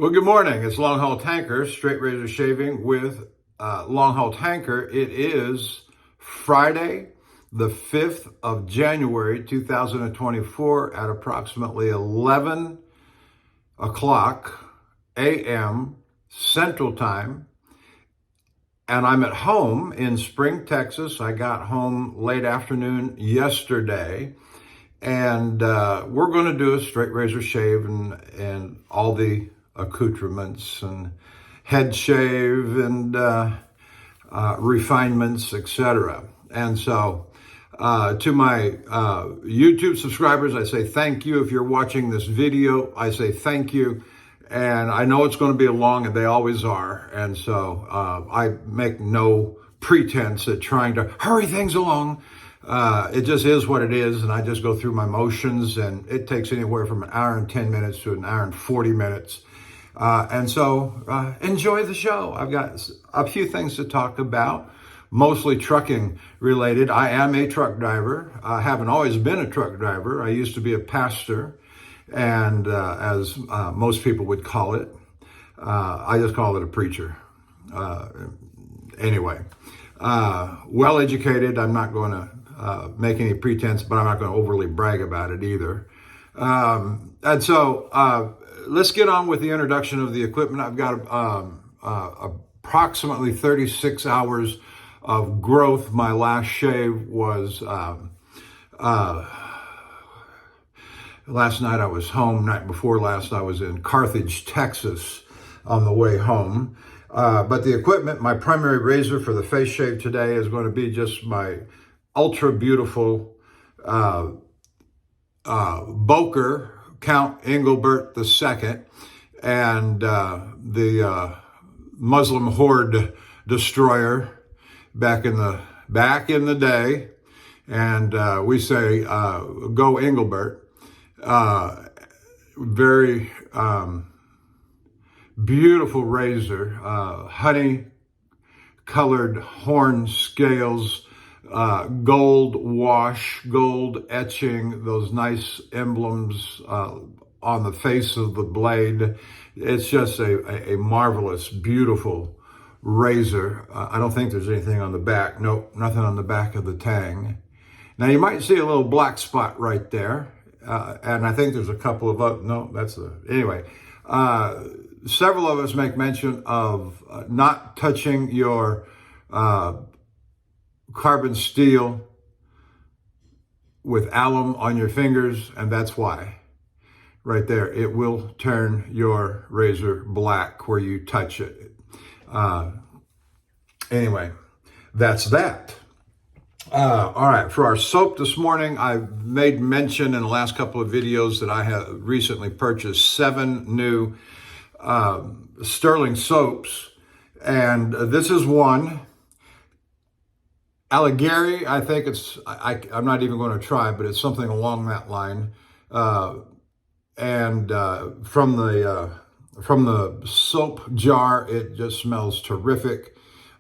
Well, good morning. It's Longhaultanker, straight razor shaving with Longhaultanker. It is Friday, the 5th of January, 2024 at approximately 11 o'clock a.m. Central Time. And I'm at home in Spring, Texas. I got home late afternoon yesterday. And we're going to do a straight razor shave and all the accoutrements and head shave and refinements, etc. And so to my YouTube subscribers, I say thank you. If you're watching this video, I say thank you. And I know it's going to be long, and they always are. And so I make no pretense at trying to hurry things along. It just is what it is, and I just go through my motions, and it takes anywhere from an hour and 10 minutes to an hour and 40 minutes. And so enjoy the show. I've got a few things to talk about, mostly trucking related. I am a truck driver. I haven't always been a truck driver. I used to be a pastor, and as most people would call it, I just call it a preacher. Anyway, well educated. I'm not going to make any pretense, but I'm not going to overly brag about it either. And so let's get on with the introduction of the equipment. I've got approximately 36 hours of growth. My last shave was last night. I was home. Night before last, I was in Carthage, Texas on the way home. But the equipment, my primary razor for the face shave today is going to be just my ultra beautiful Boker Count Engelbert II, and the Muslim horde destroyer back in the day. And we say go Engelbert. Very beautiful razor, honey colored horn scales, gold wash, gold etching, those nice emblems on the face of the blade. It's just a marvelous, beautiful razor. I don't think there's anything on the back. Nope, nothing on the back of the tang. Now you might see a little black spot right there. And I think there's a couple of no, that's anyway. Several of us make mention of not touching your carbon steel with alum on your fingers, and that's why. Right there, it will turn your razor black where you touch it. Anyway, that's that. All right, for our soap this morning, I've made mention in the last couple of videos that I have recently purchased 7 new Sterling soaps, and this is one. Allighieri, I think I'm not even going to try, but it's something along that line. And from the soap jar, it just smells terrific.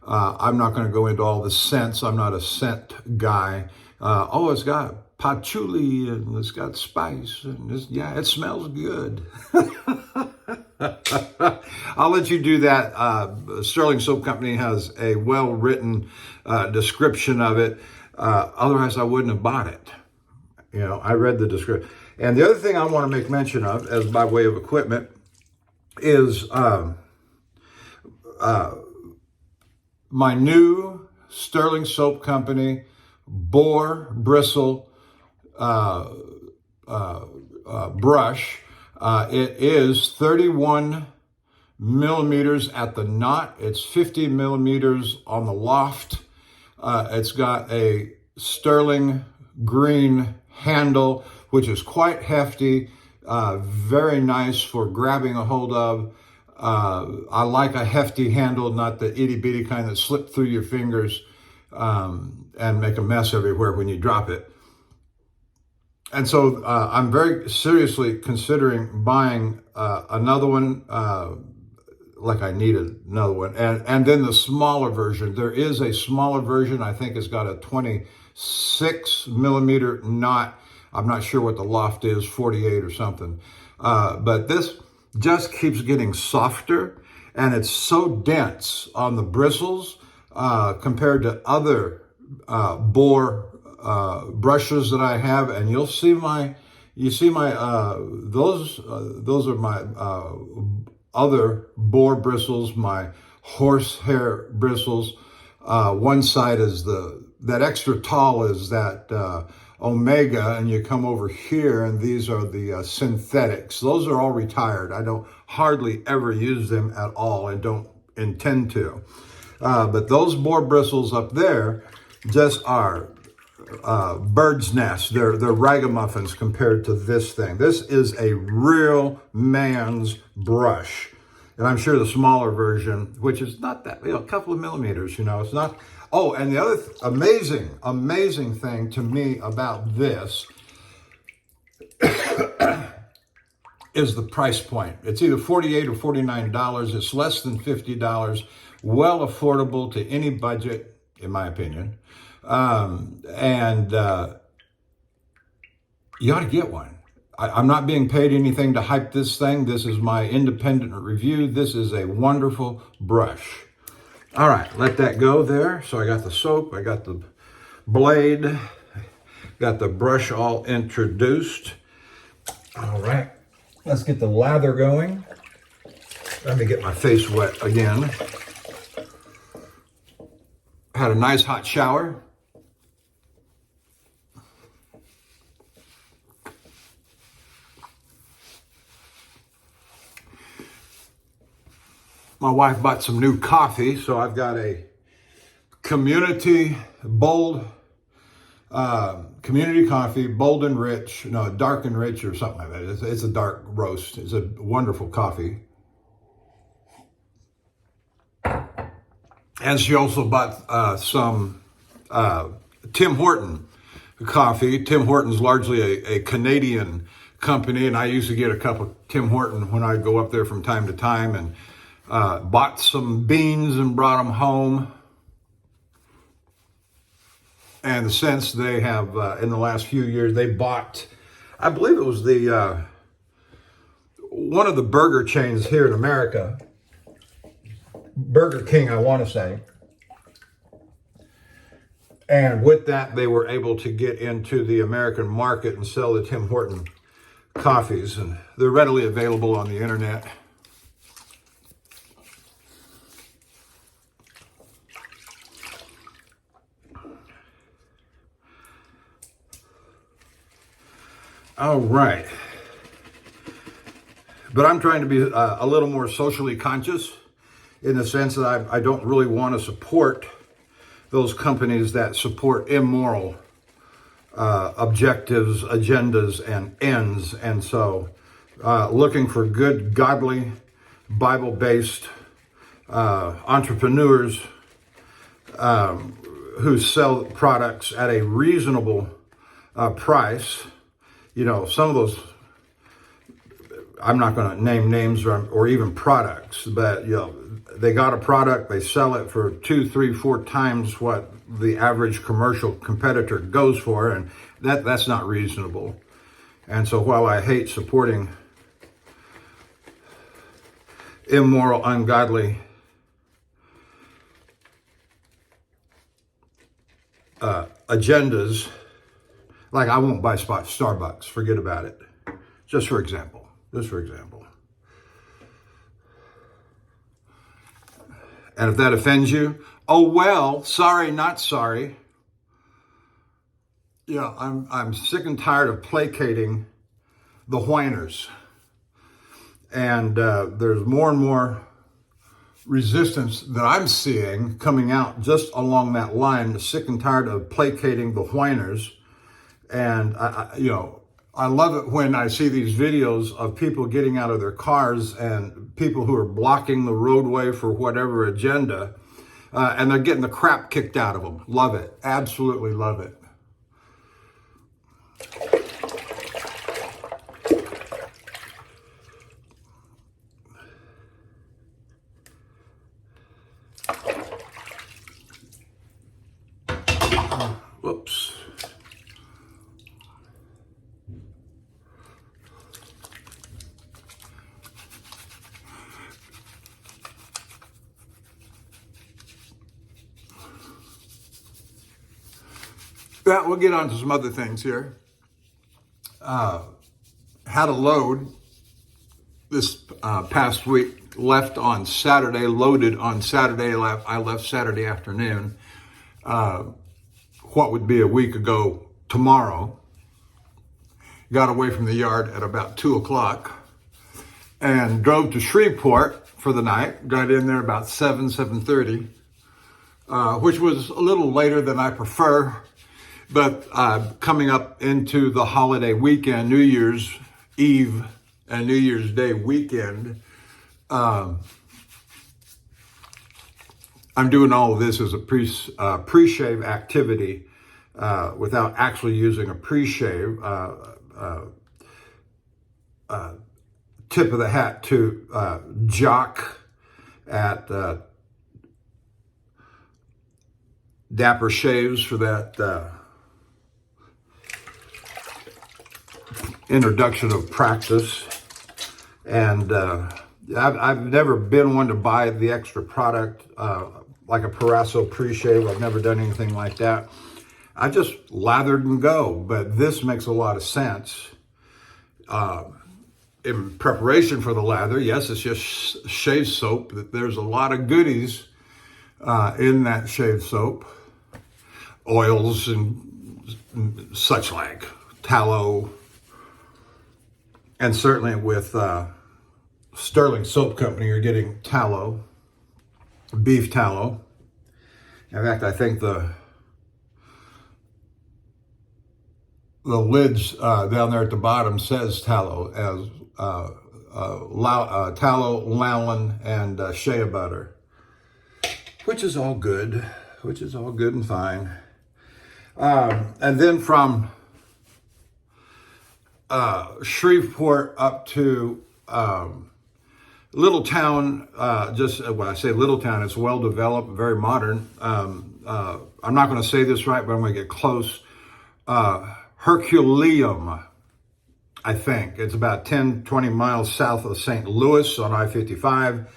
I'm not going to go into all the scents. I'm not a scent guy. It's got patchouli and it's got spice, and it smells good. I'll let you do that. Sterling Soap Company has a well-written description of it. Otherwise, I wouldn't have bought it. You know, I read the description. And the other thing I want to make mention of, as by way of equipment, is my new Sterling Soap Company boar bristle brush. It is 31 millimeters at the knot. It's 50 millimeters on the loft. It's got a sterling green handle, which is quite hefty, very nice for grabbing a hold of. I like a hefty handle, not the itty bitty kind that slip through your fingers and make a mess everywhere when you drop it. And so I'm very seriously considering buying another one, like I needed another one. And then the smaller version. There is a smaller version. I think it's got a 26 millimeter knot. I'm not sure what the loft is, 48 or something. But this just keeps getting softer, and it's so dense on the bristles compared to other boar brushes that I have. And you see my those are my other boar bristles, my horsehair bristles. One side is that extra tall is that Omega, and you come over here, and these are the synthetics. Those are all retired. I don't hardly ever use them at all, and don't intend to. But those boar bristles up there just are bird's nest. They're ragamuffins compared to this thing. This is a real man's brush. And I'm sure the smaller version, which is not that, a couple of millimeters, it's not. Oh, and the other amazing thing to me about this is the price point. It's either $48 or $49. It's less than $50. Well affordable to any budget, in my opinion. And you ought to get one. I'm not being paid anything to hype this thing. This is my independent review. This is a wonderful brush. All right, let that go there. So I got the soap, I got the blade, got the brush all introduced. All right, let's get the lather going. Let me get my face wet again. Had a nice hot shower. My wife bought some new coffee, so I've got a community coffee, bold and rich, dark and rich or something like that. It's a dark roast. It's a wonderful coffee. And she also bought some Tim Horton coffee. Tim Horton's largely a Canadian company, and I used to get a cup of Tim Horton when I go up there from time to time, and bought some beans and brought them home. And since they have, in the last few years, they bought, I believe it was the one of the burger chains here in America, Burger King, I want to say. And with that, they were able to get into the American market and sell the Tim Horton coffees. And they're readily available on the internet. All right. But I'm trying to be a little more socially conscious in the sense that I don't really want to support those companies that support immoral objectives, agendas, and ends. And so looking for good, godly, Bible-based entrepreneurs who sell products at a reasonable price. Some of those, I'm not going to name names or even products, but, they got a product, they sell it for 2, 3, 4 times what the average commercial competitor goes for, and that's not reasonable. And so while I hate supporting immoral, ungodly agendas, like I won't buy Starbucks, forget about it. Just for example. And if that offends you, oh well, sorry, not sorry. I'm sick and tired of placating the whiners. And there's more and more resistance that I'm seeing coming out just along that line, sick and tired of placating the whiners. And I love it when I see these videos of people getting out of their cars and people who are blocking the roadway for whatever agenda, and they're getting the crap kicked out of them. Love it. Absolutely love it. Whoops. Yeah, we'll get on to some other things here. Had a load this past week, left on Saturday, loaded on Saturday. I left Saturday afternoon, what would be a week ago tomorrow. Got away from the yard at about 2 o'clock and drove to Shreveport for the night. Got in there about 7:30, which was a little later than I prefer. But coming up into the holiday weekend, New Year's Eve and New Year's Day weekend, I'm doing all of this as a pre-shave activity without actually using a pre-shave. Tip of the hat to Jock at Dapper Shaves for that introduction of practice. And I've never been one to buy the extra product like a Parasso pre-shave. I've never done anything like that. I just lathered and go, but this makes a lot of sense. In preparation for the lather, yes, it's just shave soap. There's a lot of goodies in that shave soap. Oils and such like, tallow, and certainly with Sterling Soap Company, you're getting tallow, beef tallow. In fact, I think the lids down there at the bottom says tallow as tallow, lanolin, and shea butter, which is all good, and fine. And then from Shreveport up to Little Town, when I say Little Town, it's well developed, very modern. I'm not going to say this right, but I'm going to get close. Herculaneum, I think. It's about 10-20 miles south of St. Louis on I-55.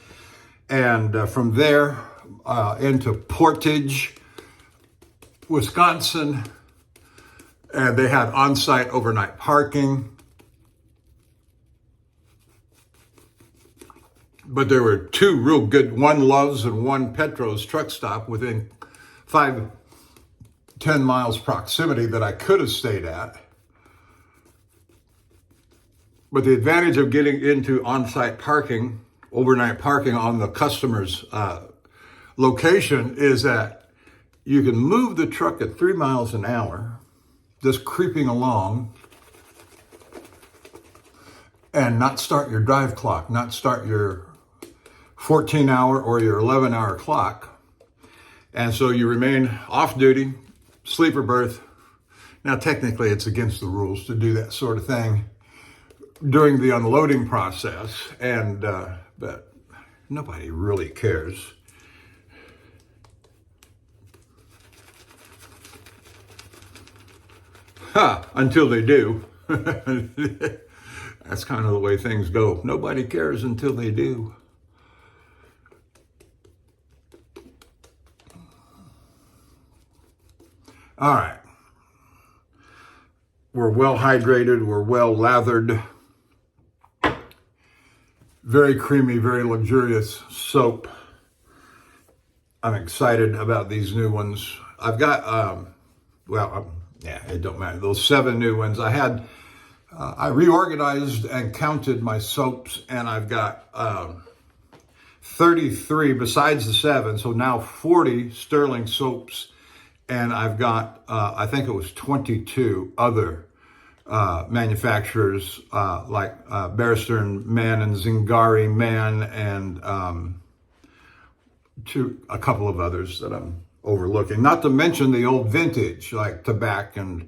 And from there into Portage, Wisconsin. And they had on-site overnight parking. But there were two real good, one Love's and one Petro's truck stop within 5-10 miles proximity that I could have stayed at. But the advantage of getting into on-site parking, overnight parking on the customer's location is that you can move the truck at 3 miles an hour, just creeping along, and not start your drive clock, not start your 14-hour or your 11-hour clock. And so you remain off duty, sleeper berth. Now, technically, it's against the rules to do that sort of thing during the unloading process, and but nobody really cares. Until they do. That's kind of the way things go. Nobody cares until they do. All right. We're well hydrated. We're well lathered. Very creamy, very luxurious soap. I'm excited about these new ones. I've got, it don't matter. Those 7 new ones. I reorganized and counted my soaps, and I've got 33 besides the 7. So now 40 Sterling soaps, and I've got, I think it was 22 other manufacturers like Bear Man and Zingari Man, and a couple of others that I'm overlooking. Not to mention the old vintage like Tobacco,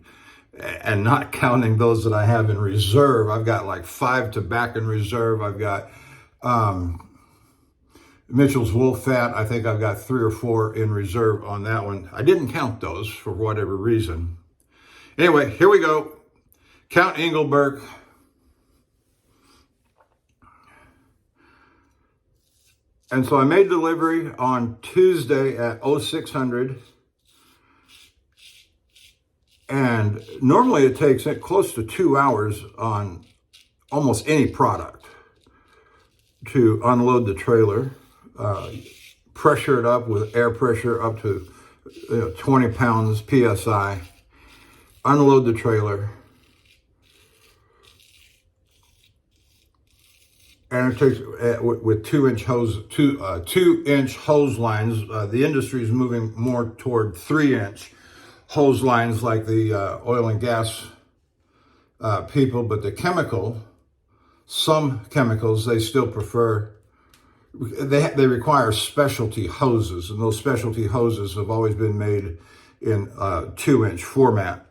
and not counting those that I have in reserve. I've got like 5 Tobacco in reserve. I've got Mitchell's Wolf Fat. I think I've got 3 or 4 in reserve on that one. I didn't count those for whatever reason. Anyway, here we go. Count Engelberg. And so I made delivery on Tuesday at 0600. And normally it takes close to 2 hours on almost any product to unload the trailer, pressure it up with air pressure up to 20 pounds PSI, unload the trailer. And it takes with 2-inch hose, 2-inch hose lines. The industry is moving more toward 3-inch hose lines, like the oil and gas people. But some chemicals, they still prefer. They require specialty hoses, and those specialty hoses have always been made in 2-inch format.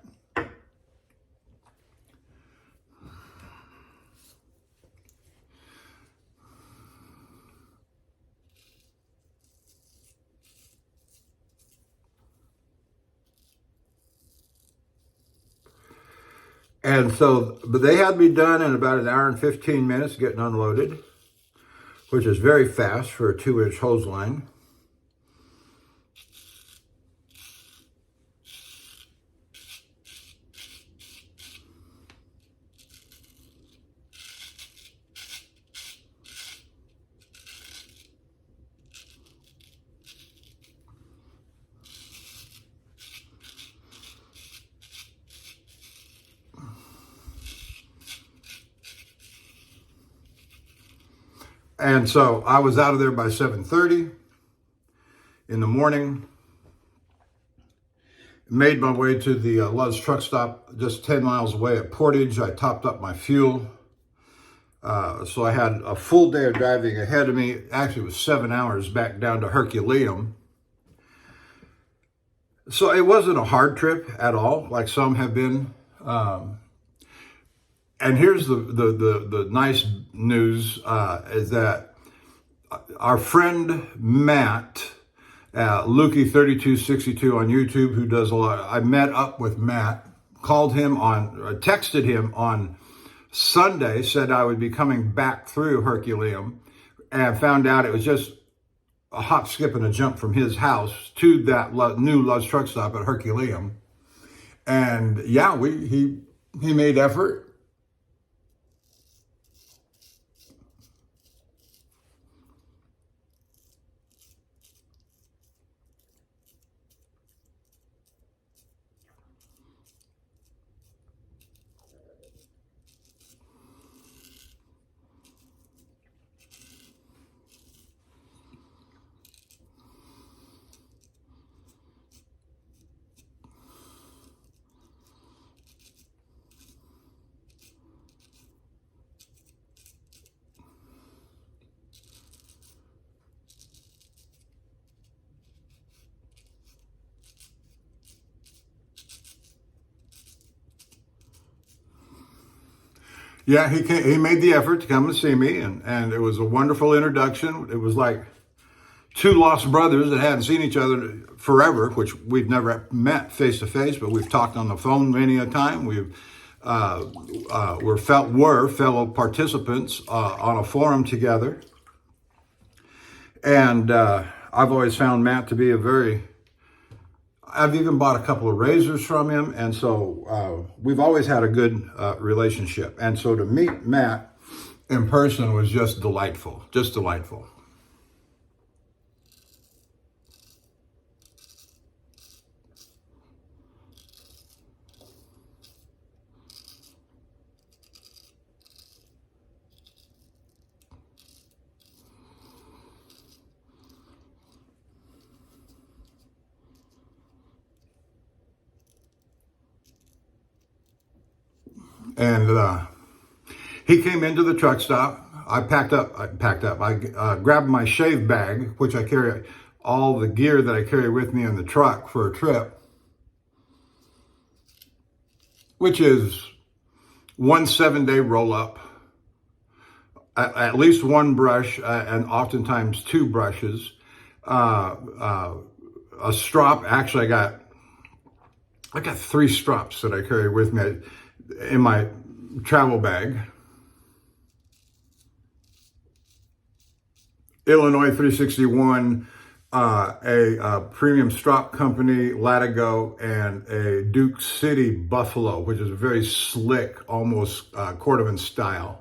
And so, but they had me done in about 1 hour and 15 minutes getting unloaded, which is very fast for a 2-inch hose line. And so I was out of there by 7:30 in the morning. Made my way to the Love's truck stop just 10 miles away at Portage. I topped up my fuel. So I had a full day of driving ahead of me. Actually, it was 7 hours back down to Herculaneum. So it wasn't a hard trip at all, like some have been. And here's the nice news, is that our friend Matt, Lukey3262 on YouTube, who does a lot. I met up with Matt, texted him on Sunday, said I would be coming back through Herculaneum, and found out it was just a hop, skip, and a jump from his house to that new Love's truck stop at Herculaneum. And yeah, he made effort. Yeah, he made the effort to come and see me, and it was a wonderful introduction. It was like two lost brothers that hadn't seen each other forever, which we've never met face to face, but we've talked on the phone many a time. We're fellow participants on a forum together, and I've always found Matt to be I've even bought a couple of razors from him, and so we've always had a good relationship. And so to meet Matt in person was just delightful, just delightful. And he came into the truck stop. I packed up. I grabbed my shave bag, which I carry all the gear that I carry with me in the truck for a trip, which is 1 7-day roll up, at least one brush, and oftentimes 2 brushes, a strop. Actually, I got 3 strops that I carry with me in my travel bag. Illinois 361 a premium strop company Latigo and a Duke City Buffalo, which is very slick, almost Cordovan style.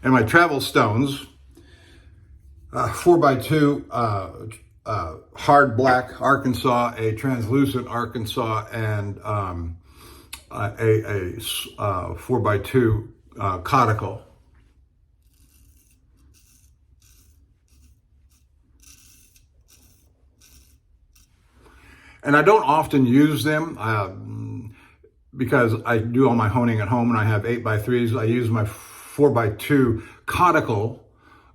And my travel stones, 4x2 hard black Arkansas, a translucent Arkansas, and a 4x2 conical. And I don't often use them because I do all my honing at home and I have 8x3s. I use my 4x2 conical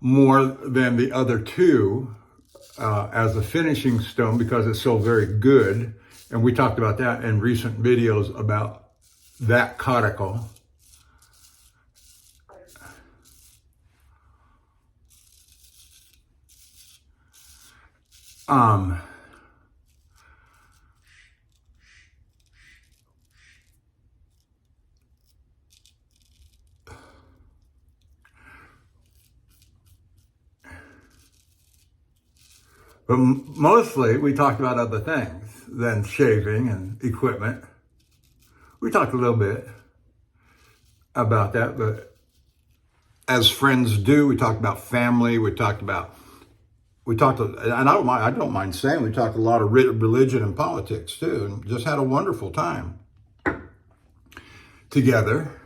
more than the other two as a finishing stone because it's so very good. And we talked about that in recent videos about that conical. But mostly we talked about other things than shaving and equipment. We talked a little bit about that, but as friends do, we talked about family. And I don't mind saying we talked a lot of religion and politics too, and just had a wonderful time together.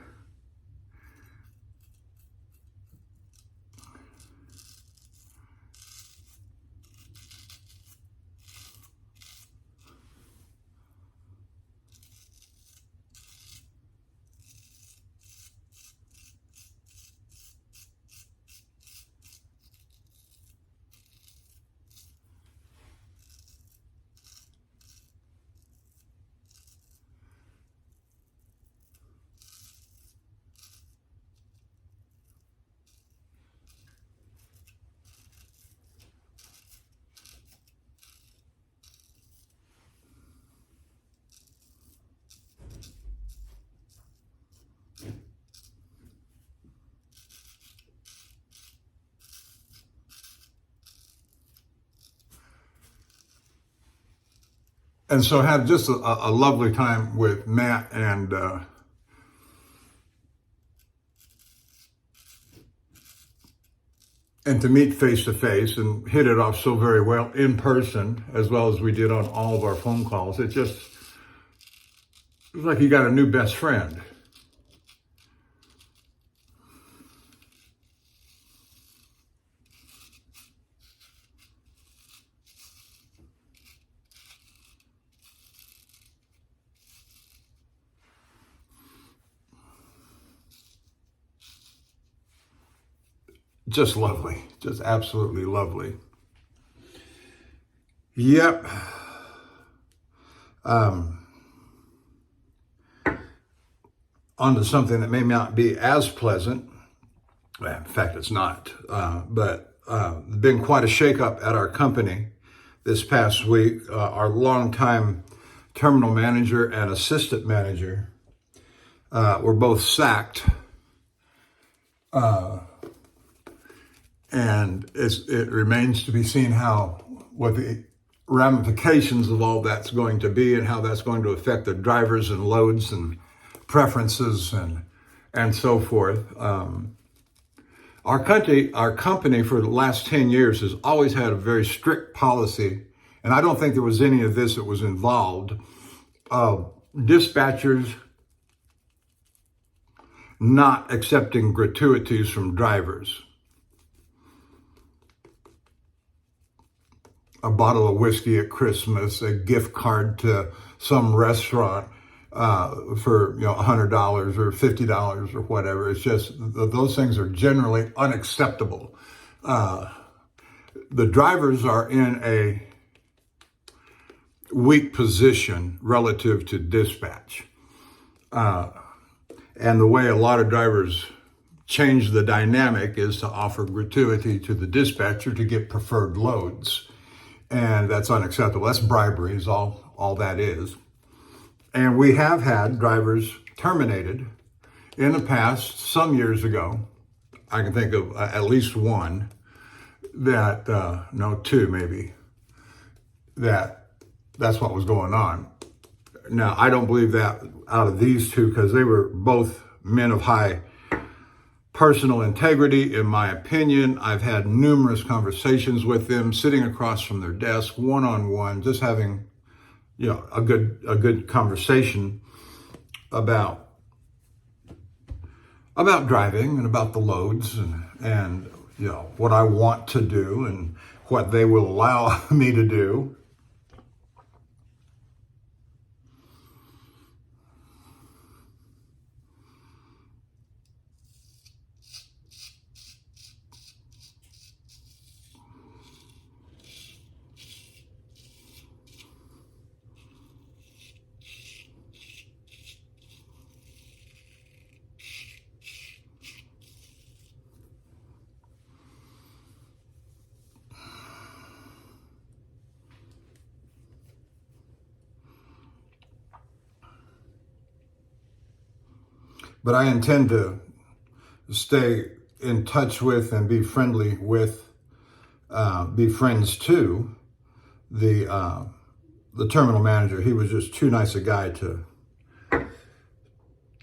And so had just a lovely time with Matt and to meet face to face and hit it off so very well in person as well as we did on all of our phone calls. It was like you got a new best friend. Just lovely, just absolutely lovely. Yep. Onto something that may not be as pleasant. Well, in fact, it's not. But been quite a shakeup at our company this past week. Our longtime terminal manager and assistant manager were both sacked. And it remains to be seen what the ramifications of all that's going to be and how that's going to affect the drivers and loads and preferences and so forth. Our company for the last 10 years has always had a very strict policy, and I don't think there was any of this that was involved. Dispatchers not accepting gratuities from drivers. A bottle of whiskey at Christmas, a gift card to some restaurant for $100 or $50 or whatever. It's just those things are generally unacceptable. The drivers are in weak position relative to dispatch. And the way a lot of drivers change the dynamic is to offer gratuity to the dispatcher to get preferred loads. And that's unacceptable. That's bribery is all that is. And we have had drivers terminated in the past, some years ago. I can think of at least one that, no, two maybe, that's what was going on. Now, I don't believe that out of these two, because they were both men of high personal integrity, in my opinion. I've had numerous conversations with them, sitting across from their desk, one-on-one, just having, a good conversation about driving and about the loads and what I want to do and what they will allow me to do. But I intend to stay in touch with and be friendly with, be friends to the terminal manager. He was just too nice a guy to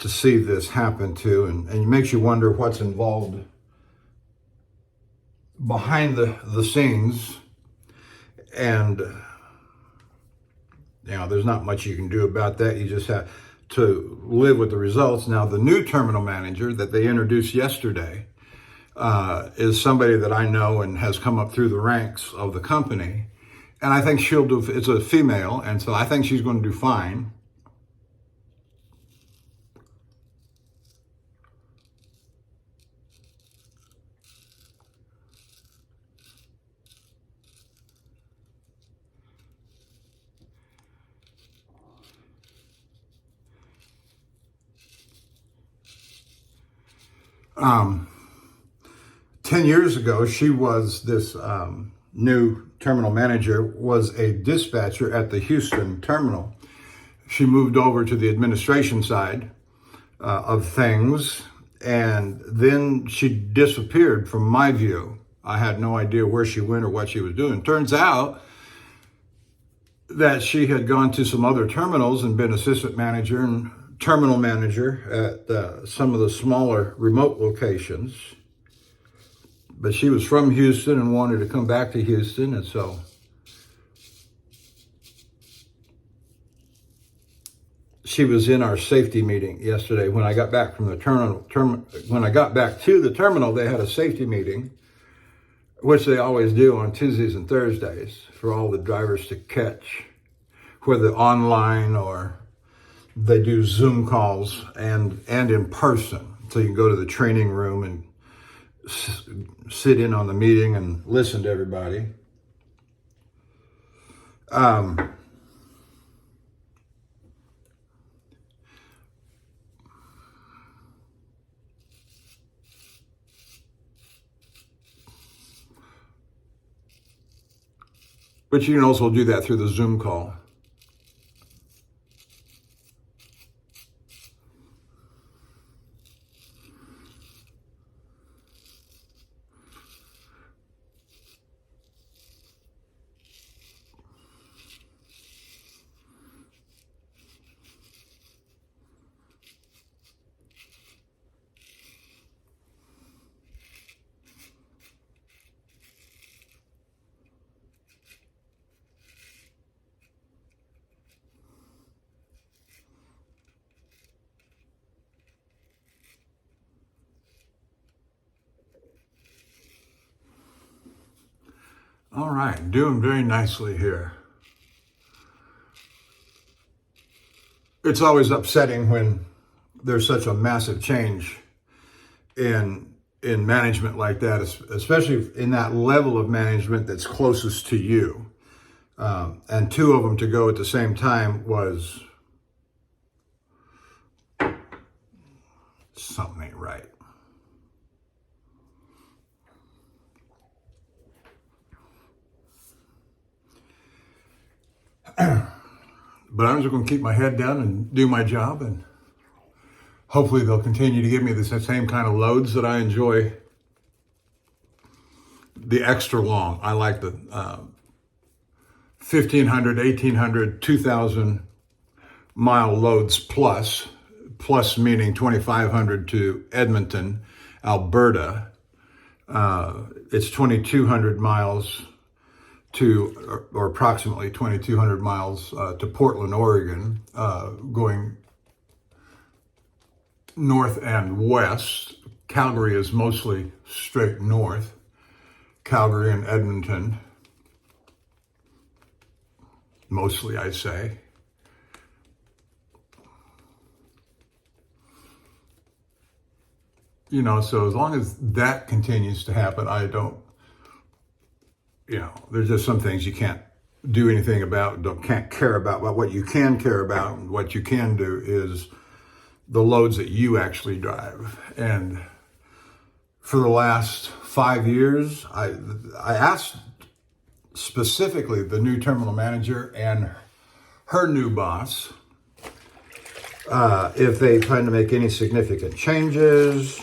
see this happen to, and it makes you wonder what's involved behind the scenes. And there's not much you can do about that. You just have to live with the results. Now, the new terminal manager that they introduced yesterday is somebody that I know and has come up through the ranks of the company. And I think she'll do, it's a female, and so I think she's going to do fine. Um, 10 years ago, she was this new terminal manager, was a dispatcher at the Houston terminal. She moved over to the administration side of things, and then she disappeared from my view. I had no idea where she went or what she was doing. Turns out that she had gone to some other terminals and been assistant manager and terminal manager at some of the smaller remote locations. But she was from Houston and wanted to come back to Houston, and so she was in our safety meeting yesterday. When I got back from the when I got back to the terminal, they had a safety meeting, which they always do on Tuesdays and Thursdays for all the drivers to catch, whether online or they do Zoom calls and in person. So you can go to the training room and sit in on the meeting and listen to everybody. But you can also do that through the Zoom call. All right, doing very nicely here. It's always upsetting when there's such a massive change in management like that, especially in that level of management that's closest to you. and two of them to go at the same time was something ain't right. But I'm just going to keep my head down and do my job, and hopefully they'll continue to give me the same kind of loads that I enjoy. The extra long. I like the 1,500, 1,800, 2,000 mile loads plus meaning 2,500 to Edmonton, Alberta. It's 2,200 miles to, or approximately 2,200 miles to Portland, Oregon, going north and west. Calgary is mostly straight north. Calgary and Edmonton, mostly, I'd say. You know, so as long as that continues to happen, I don't, you know, there's just some things you can't do anything about, can't care about. But what you can care about, and what you can do, is the loads that you actually drive. And for the last 5 years, I asked specifically the new terminal manager and her new boss if they plan to make any significant changes.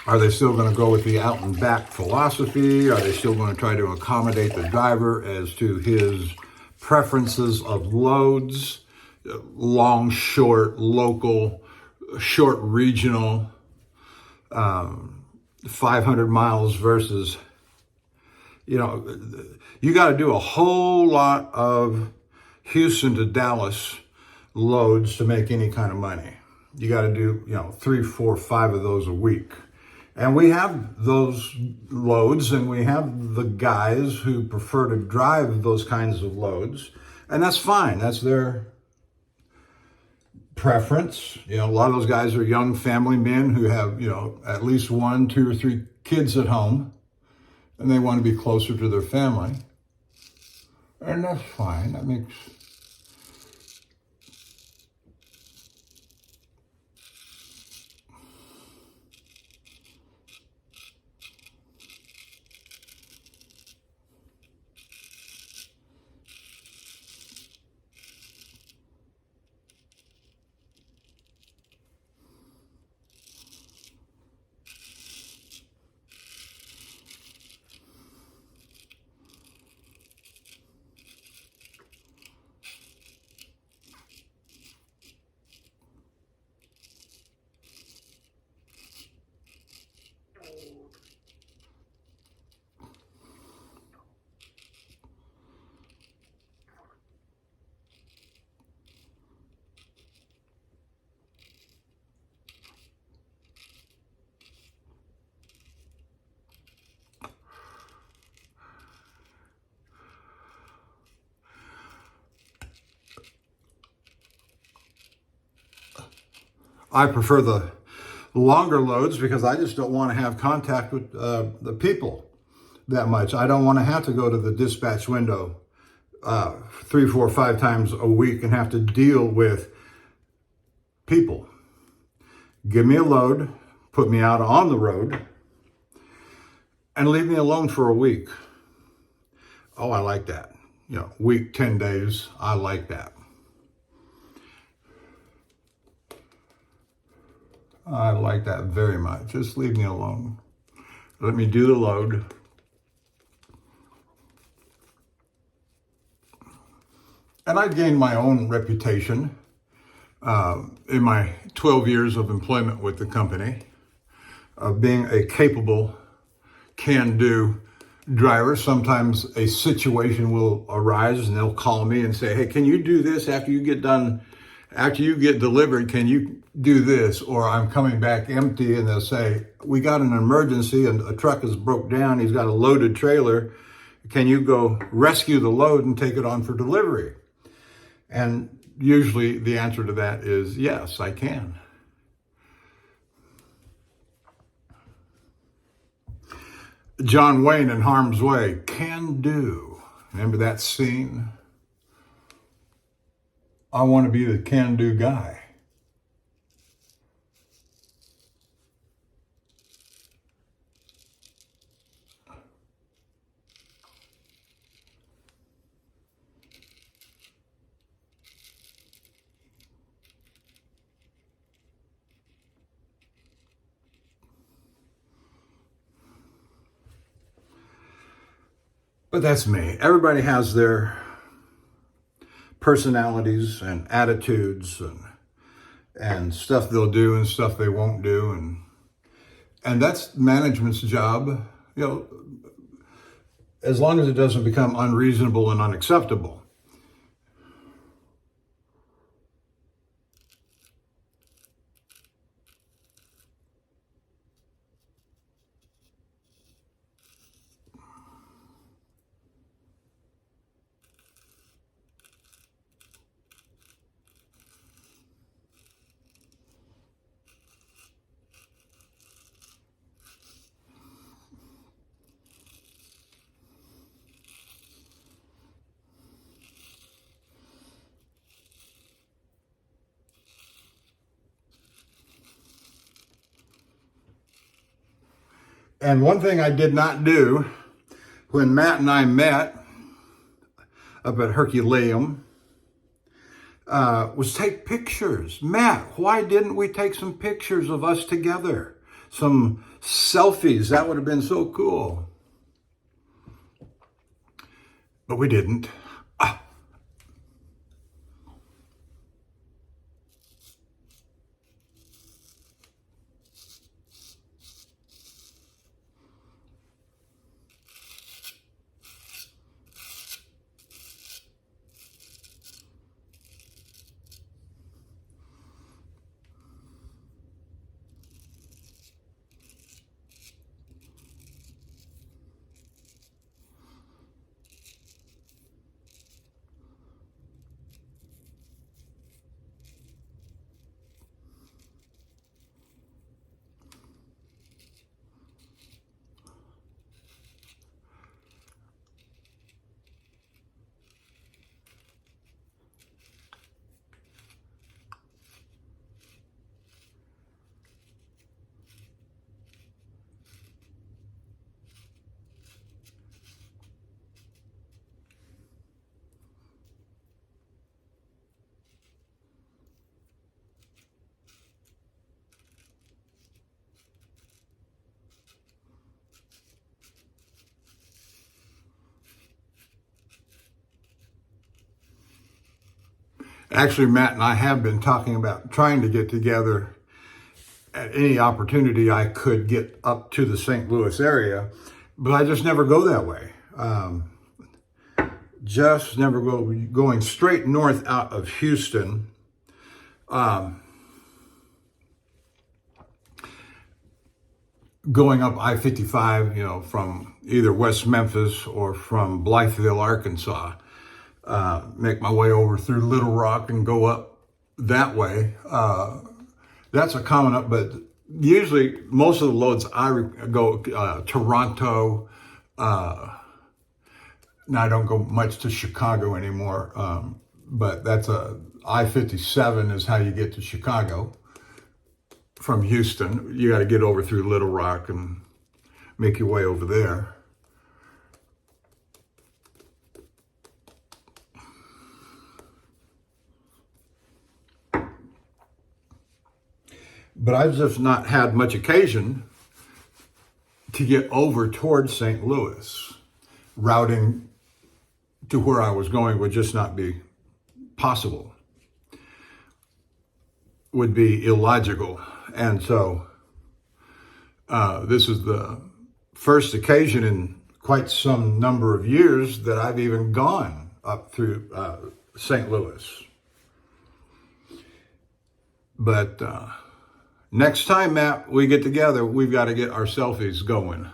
Are they still going to go with the out and back philosophy? Are they still going to try to accommodate the driver as to his preferences of loads, long, short, local, short, regional, 500 miles versus, you know, you got to do a whole lot of Houston to Dallas loads to make any kind of money. You got to do, you know, 3, 4, 5 of those a week. And we have those loads, and we have the guys who prefer to drive those kinds of loads, and that's fine. That's their preference. You know, a lot of those guys are young family men who have, you know, at least 1, 2, or 3 kids at home, and they want to be closer to their family. And that's fine. That makes... I prefer the longer loads because I just don't want to have contact with the people that much. I don't want to have to go to the dispatch window 3, 4, 5 times a week and have to deal with people. Give me a load, put me out on the road, and leave me alone for a week. Oh, I like that. You know, week, 10 days, I like that. I like that very much. Just leave me alone. Let me do the load. And I've gained my own reputation in my 12 years of employment with the company of being a capable, can-do driver. Sometimes a situation will arise and they'll call me and say, hey, can you do this after you get done? After you get delivered, can you do this? Or I'm coming back empty, and they'll say, we got an emergency and a truck is broke down. He's got a loaded trailer. Can you go rescue the load and take it on for delivery? And usually the answer to that is yes, I can. John Wayne in Harm's Way, can do. Remember that scene? I want to be the can-do guy. But that's me. Everybody has their personalities and attitudes and stuff they'll do and stuff they won't do. And that's management's job, you know, as long as it doesn't become unreasonable and unacceptable. And one thing I did not do when Matt and I met up at Herculaneum was take pictures. Matt, why didn't we take some pictures of us together? Some selfies, that would have been so cool. But we didn't. Actually, Matt and I have been talking about trying to get together at any opportunity I could get up to the St. Louis area, but I just never go that way. Just never going straight north out of Houston. Going up I-55, you know, from either West Memphis or from Blytheville, Arkansas. Make my way over through Little Rock and go up that way. That's a common up, but usually most of the loads I go Toronto. Now I don't go much to Chicago anymore, but that's I-57 is how you get to Chicago from Houston. You got to get over through Little Rock and make your way over there. But I've just not had much occasion to get over towards St. Louis. Routing to where I was going would just not be possible. Would be illogical. And so this is the first occasion in quite some number of years that I've even gone up through St. Louis. But next time, Matt, we get together, we've got to get our selfies going.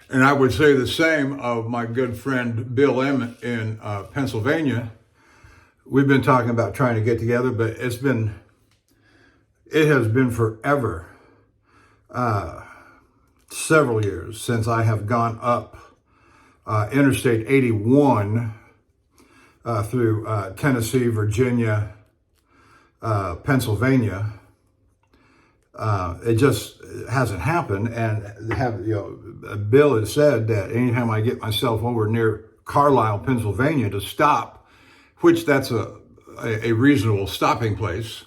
And I would say the same of my good friend Bill M. in Pennsylvania. We've been talking about trying to get together, but it has been forever, several years since I have gone up Interstate 81 through Tennessee, Virginia, Pennsylvania. It just hasn't happened. And Bill has said that anytime I get myself over near Carlisle, Pennsylvania to stop, which that's a reasonable stopping place.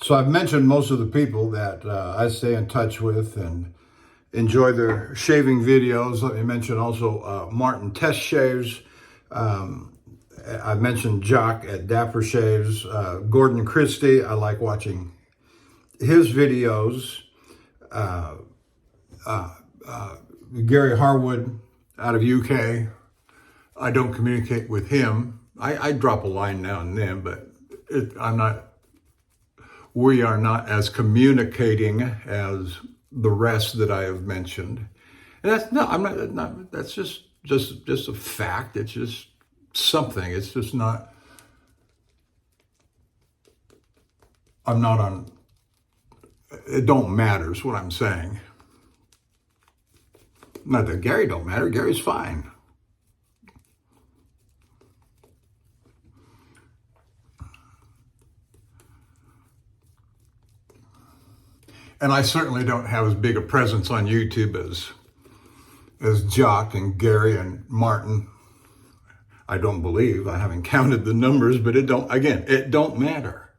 So I've mentioned most of the people that I stay in touch with and enjoy their shaving videos. Let me mention also Martin Test Shaves. I mentioned Jock at Dapper Shaves. Gordon Christie, I like watching his videos. Gary Harwood out of UK. I don't communicate with him. I drop a line now and then, but we are not as communicating as the rest that I have mentioned. And that's just a fact. It's just something. It's just not, it don't matter is what I'm saying. Not that Gary don't matter. Gary's fine. And I certainly don't have as big a presence on YouTube as Jock and Gary and Martin. I don't believe. I haven't counted the numbers, but it don't matter.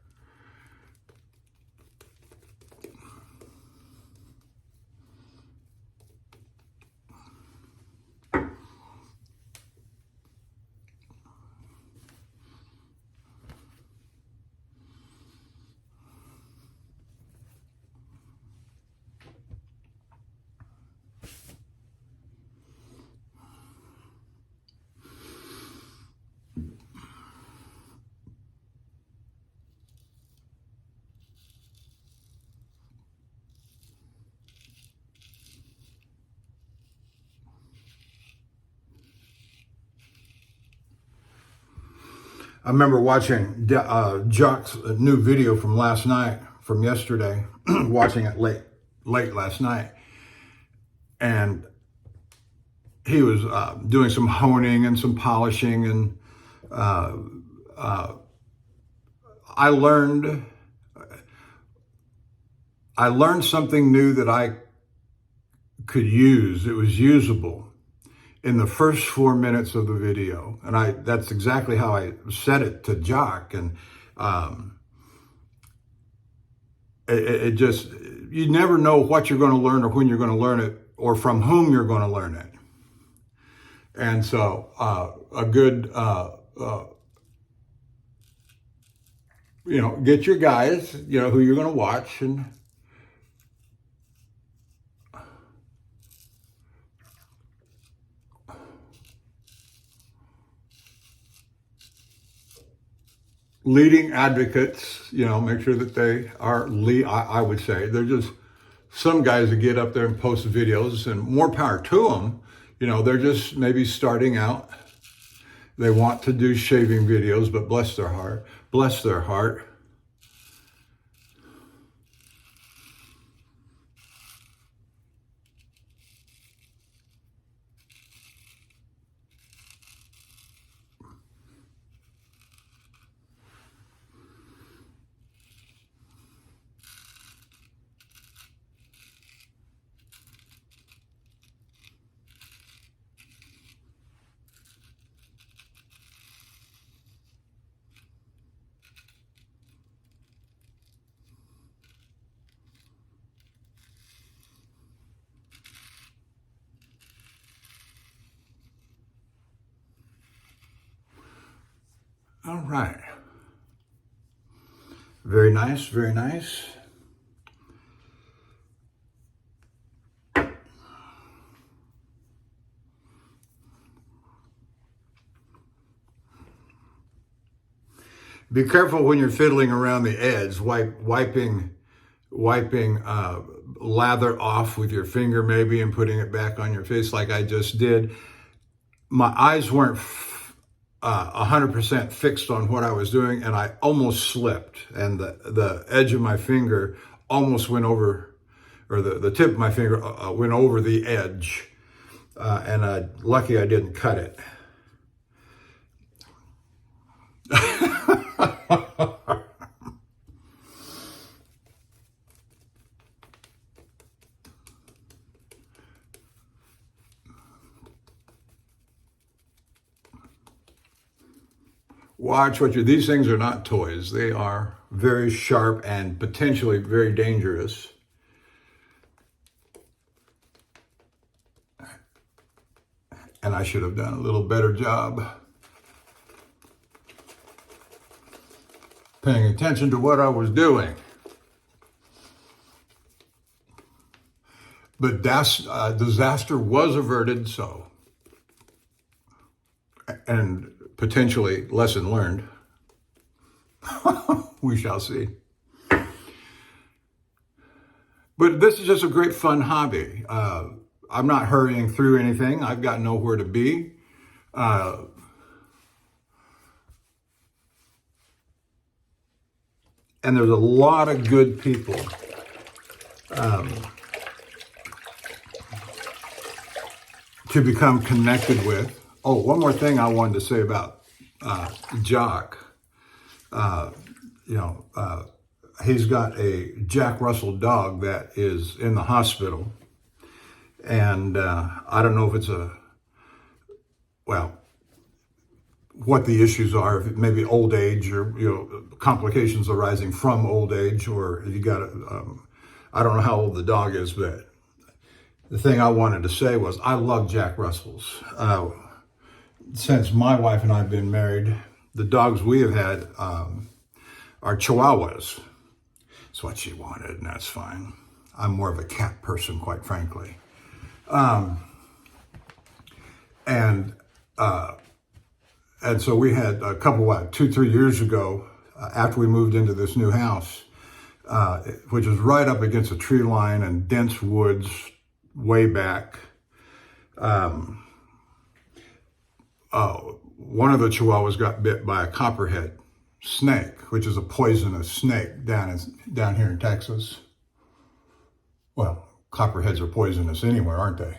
I remember watching Jock's new video from yesterday, watching it late last night. And he was doing some honing and some polishing. And I learned something new that I could use. It was usable in the first 4 minutes of the video. And that's exactly how I said it to Jock. And it just, you never know what you're going to learn or when you're going to learn it or from whom you're going to learn it. And so a good get your guys, who you're going to watch, and leading advocates, make sure that they are I would say they're just some guys that get up there and post videos, and more power to them. They're just maybe starting out. They want to do shaving videos, but bless their heart. Bless their heart. All right. Very nice, very nice. Be careful when you're fiddling around the edge, wiping lather off with your finger maybe and putting it back on your face like I just did. My eyes weren't 100% fixed on what I was doing, and I almost slipped, and the edge of my finger almost went over, or the tip of my finger went over the edge, and lucky I didn't cut it. Watch these things are not toys. They are very sharp and potentially very dangerous. And I should have done a little better job paying attention to what I was doing. But disaster was averted, and potentially lesson learned. We shall see. But this is just a great fun hobby. I'm not hurrying through anything. I've got nowhere to be. And there's a lot of good people to become connected with. Oh, one more thing I wanted to say about Jock. He's got a Jack Russell dog that is in the hospital. And I don't know if it's what the issues are, if it maybe old age or, complications arising from old age, or you got I don't know how old the dog is, but the thing I wanted to say was I love Jack Russells. Since my wife and I have been married, the dogs we have had are Chihuahuas. It's what she wanted, and that's fine. I'm more of a cat person, quite frankly. And so we had a couple, 2-3 years ago, after we moved into this new house, which is right up against a tree line and dense woods way back. One of the Chihuahuas got bit by a copperhead snake, which is a poisonous snake down here in Texas. Well, copperheads are poisonous anywhere, aren't they?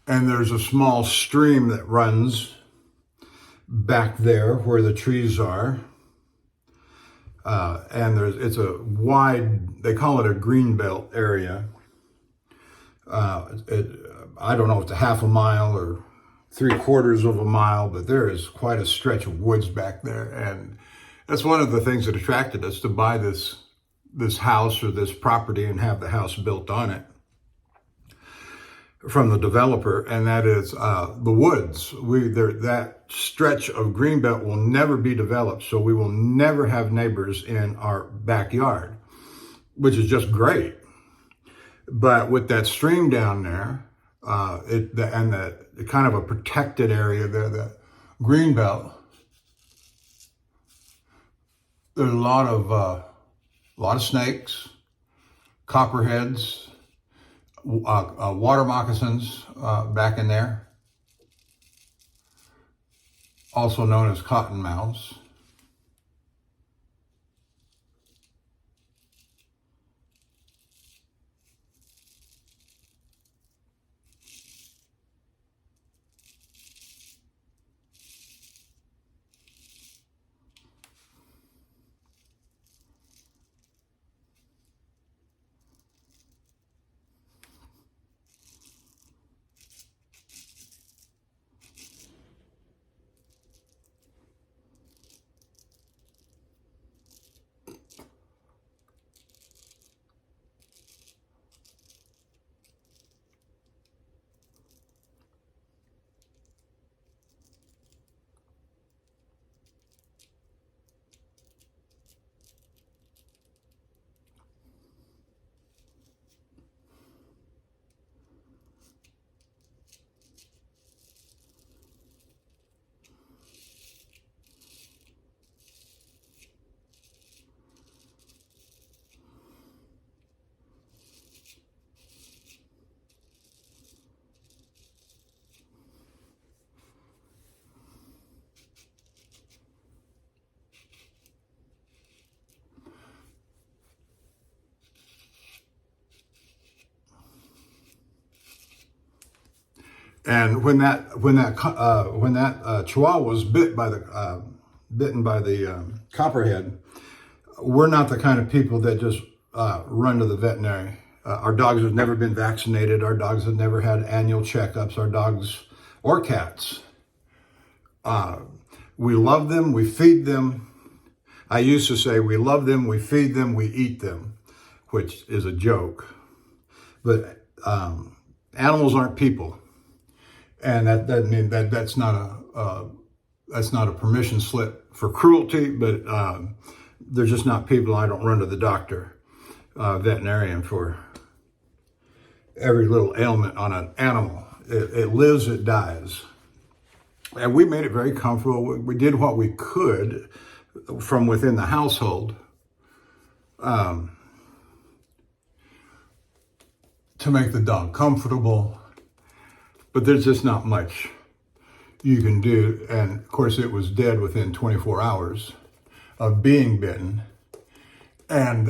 And there's a small stream that runs back there where the trees are. And it's a wide, they call it a green belt area. I don't know if it's a half a mile or 3/4 of a mile, but there is quite a stretch of woods back there. And that's one of the things that attracted us to buy this house or this property and have the house built on it from the developer, and that is the woods. That stretch of greenbelt will never be developed, so we will never have neighbors in our backyard, which is just great. But with that stream down there, the kind of a protected area there, the greenbelt, there's a lot of snakes, copperheads, water moccasins back in there, also known as cottonmouths. And when that Chihuahua was bitten by the copperhead, we're not the kind of people that just run to the veterinary. Our dogs have never been vaccinated. Our dogs have never had annual checkups. Our dogs or cats. We love them. We feed them. I used to say we love them. We feed them. We eat them, which is a joke. But animals aren't people. And that doesn't mean that's not a permission slip for cruelty, but they're just not people. I don't run to the doctor, veterinarian, for every little ailment on an animal. It lives, it dies. And we made it very comfortable. We did what we could from within the household to make the dog comfortable. But there's just not much you can do. And of course, it was dead within 24 hours of being bitten. And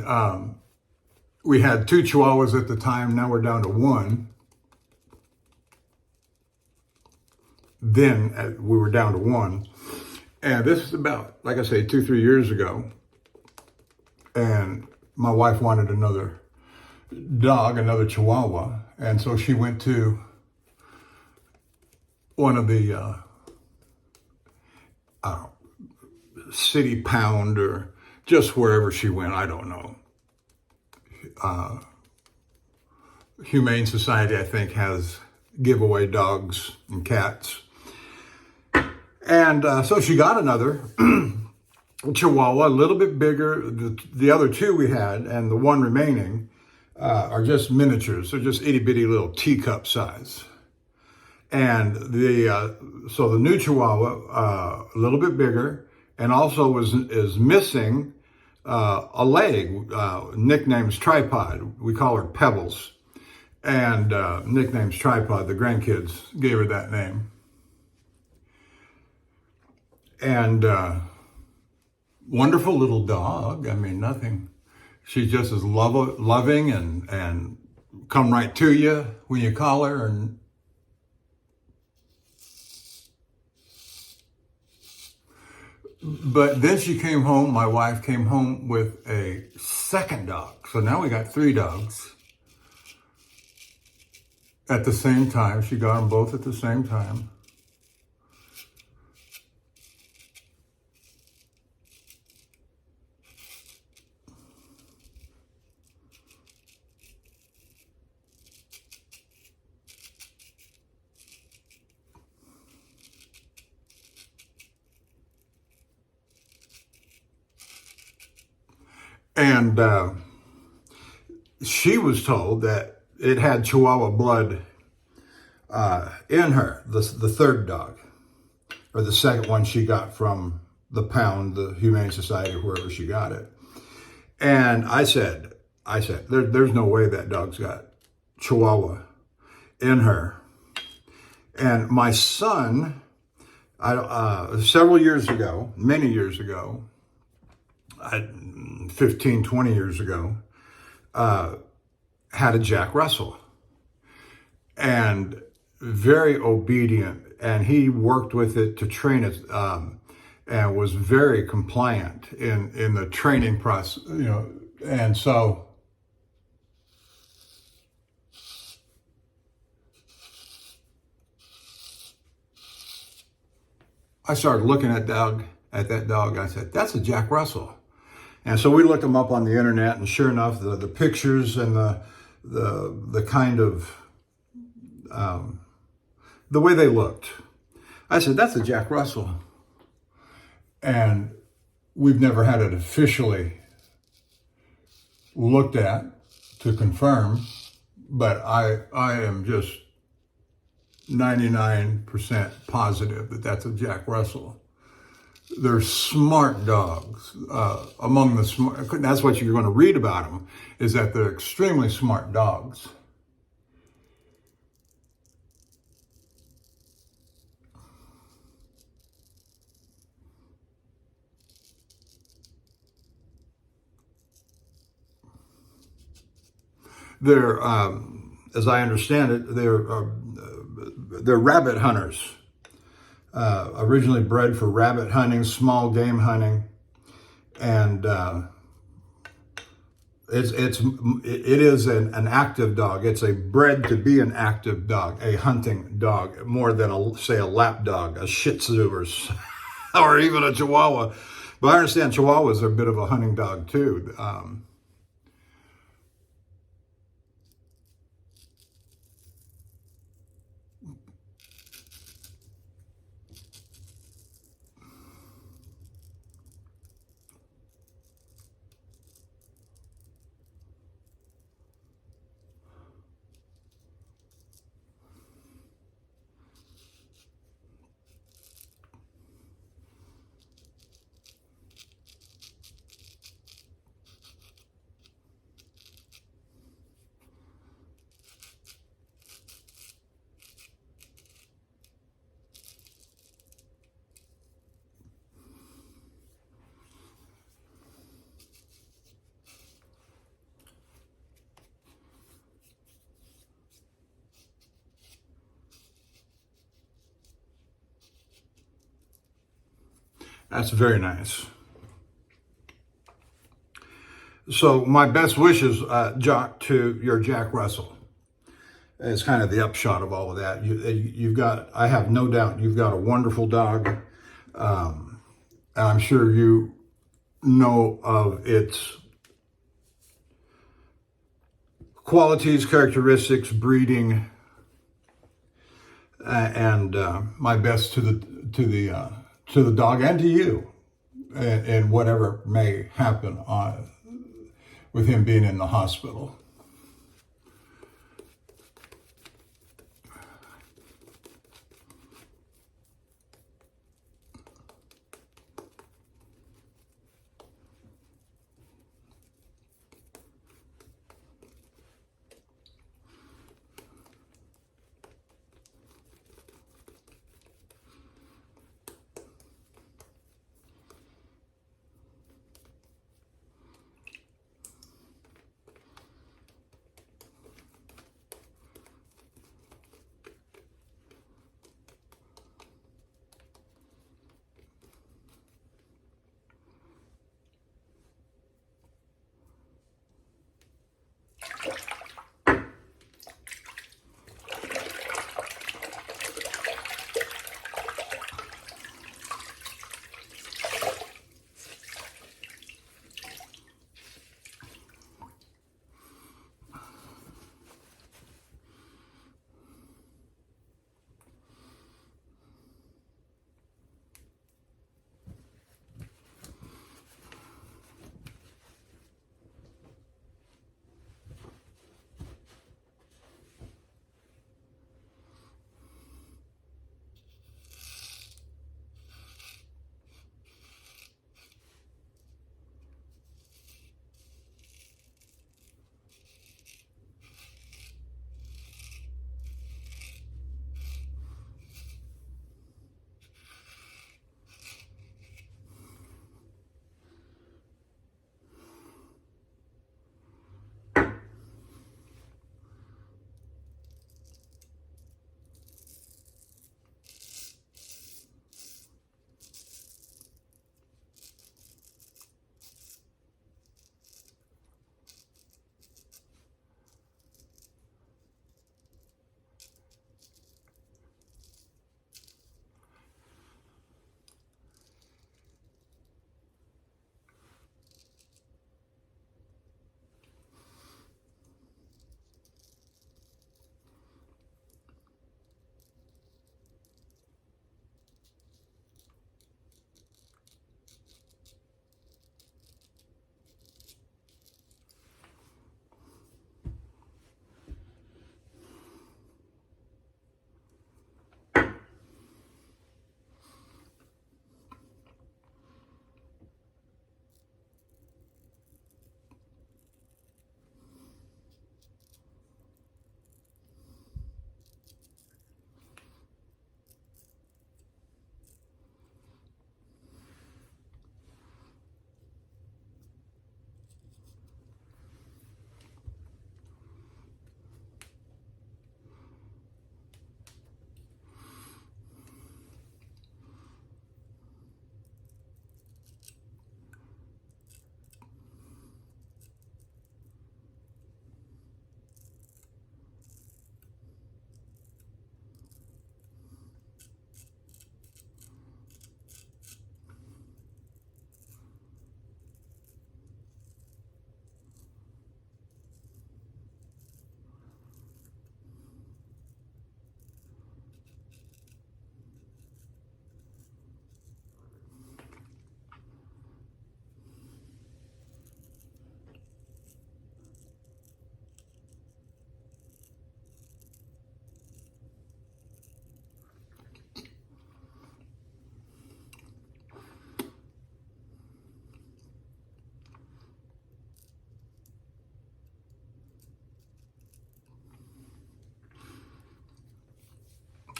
we had 2 Chihuahuas at the time. Now we're down to 1. Then we were down to 1. And this is about, like I say, 2-3 years ago. And my wife wanted another dog, another Chihuahua. And so she went to one of the city pound or just wherever she went, I don't know. Humane Society, I think, has giveaway dogs and cats. And so she got another Chihuahua, a little bit bigger. The other 2 we had and the 1 remaining are just miniatures. They're just itty bitty little teacup size. And so the new Chihuahua, a little bit bigger, and also is missing a leg. Nickname's Tripod. We call her Pebbles, and nickname's Tripod. The grandkids gave her that name. And wonderful little dog. I mean, nothing. She's just as loving and come right to you when you call her. And But then she came home, my wife came home with a second dog. So now we got 3 dogs at the same time. She got them both at the same time. And she was told that it had Chihuahua blood in her, the third dog, or the second one she got from the pound, the Humane Society, wherever she got it. And I said, there's no way that dog's got Chihuahua in her. And my son, several years ago, many years ago, 15, 20 years ago, had a Jack Russell. And very obedient. And he worked with it to train it, and was very compliant in the training process, you know. And so I started looking at that dog. I said, that's a Jack Russell. And so we looked them up on the internet, and sure enough, the pictures and the kind of the way they looked, I said, that's a Jack Russell. And we've never had it officially looked at to confirm, but I am just 99% positive that that's a Jack Russell. They're smart dogs. Among the smart, that's what you're going to read about them, is that they're extremely smart dogs. They're, as I understand it, they're rabbit hunters. Originally bred for rabbit hunting, small game hunting, and it is an active dog. It's bred to be an active dog, a hunting dog, more than say a lap dog, a Shih Tzu, or even a Chihuahua. But I understand Chihuahuas are a bit of a hunting dog too. That's very nice. So my best wishes, Jock, to your Jack Russell. It's kind of the upshot of all of that. I have no doubt, you've got a wonderful dog. And I'm sure you know of its qualities, characteristics, breeding, and my best to the dog and to you, and whatever may happen with him being in the hospital.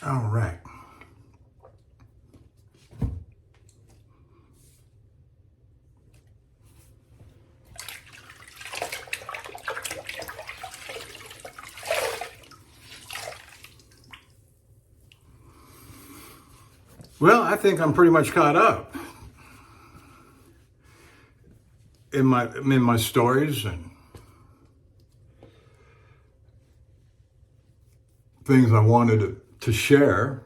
All right. Well, I think I'm pretty much caught up in my stories and things I wanted to share.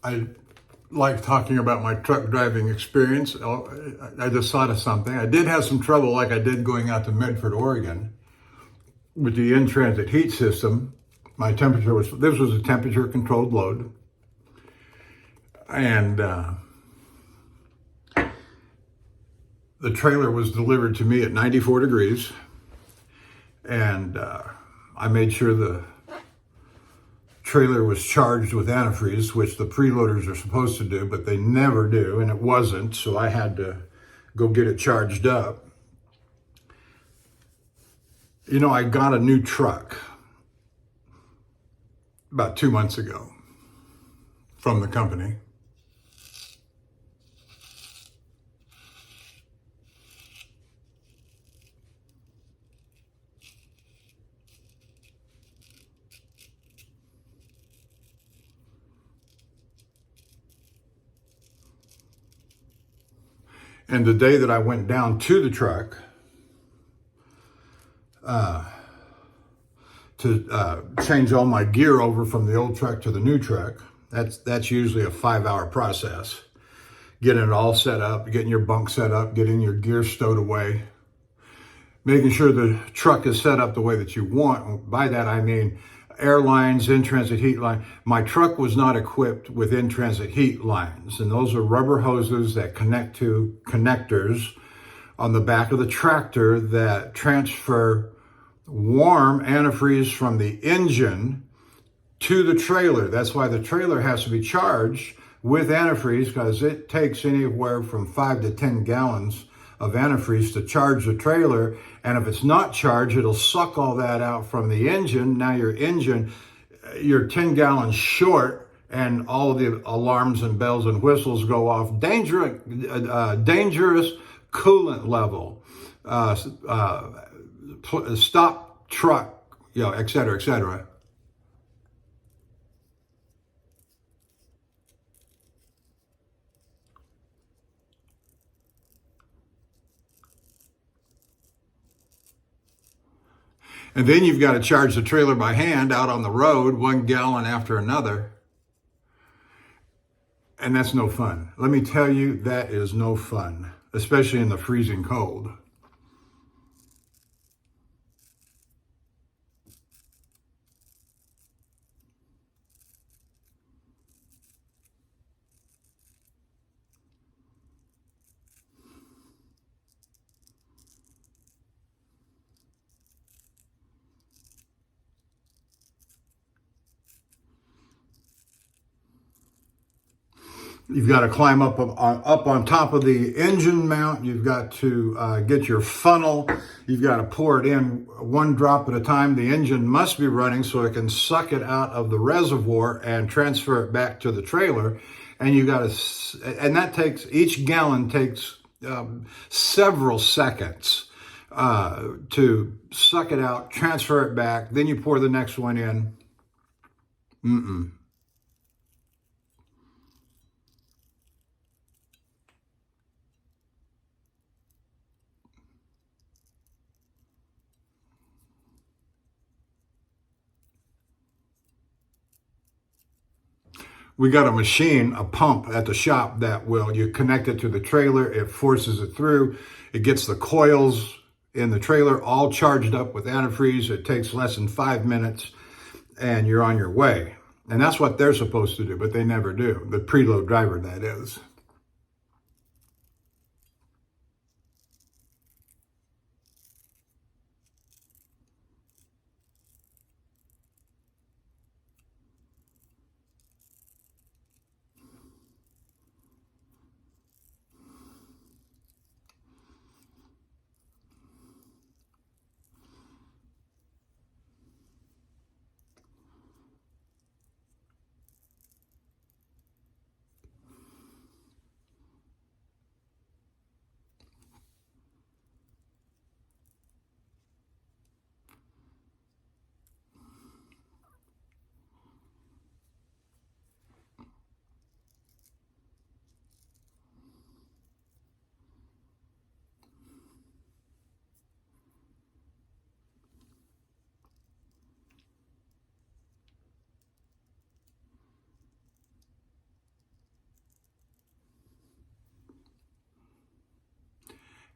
I like talking about my truck driving experience. I just thought of something. I did have some trouble, like I did going out to Medford, Oregon, with the in-transit heat system. This was a temperature controlled load. And the trailer was delivered to me at 94 degrees. And I made sure the trailer was charged with antifreeze, which the preloaders are supposed to do, but they never do, and it wasn't, so I had to go get it charged up. You know, I got a new truck about 2 months ago from the company. And the day that I went down to the truck to change all my gear over from the old truck to the new truck, that's usually a 5-hour process. Getting it all set up, getting your bunk set up, getting your gear stowed away, making sure the truck is set up the way that you want. By that, I mean air lines, in-transit heat line. My truck was not equipped with in-transit heat lines, and those are rubber hoses that connect to connectors on the back of the tractor that transfer warm antifreeze from the engine to the trailer. That's why the trailer has to be charged with antifreeze, because it takes anywhere from 5 to 10 gallons of antifreeze to charge the trailer. And if it's not charged, it'll suck all that out from the engine. Now you're 10 gallons short, and all of the alarms and bells and whistles go off. Dangerous coolant level, stop truck, et cetera, et cetera. And then you've got to charge the trailer by hand out on the road, 1 gallon after another. And that's no fun. Let me tell you, that is no fun, especially in the freezing cold. You've got to climb up on top of the engine mount. You've got to get your funnel. You've got to pour it in 1 drop at a time. The engine must be running so it can suck it out of the reservoir and transfer it back to the trailer. And each gallon takes several seconds to suck it out, transfer it back. Then you pour the next one in. We got a machine, a pump at the shop that you connect it to the trailer, it forces it through, it gets the coils in the trailer all charged up with antifreeze. It takes less than 5 minutes and you're on your way. And that's what they're supposed to do, but they never do. The preload driver, that is.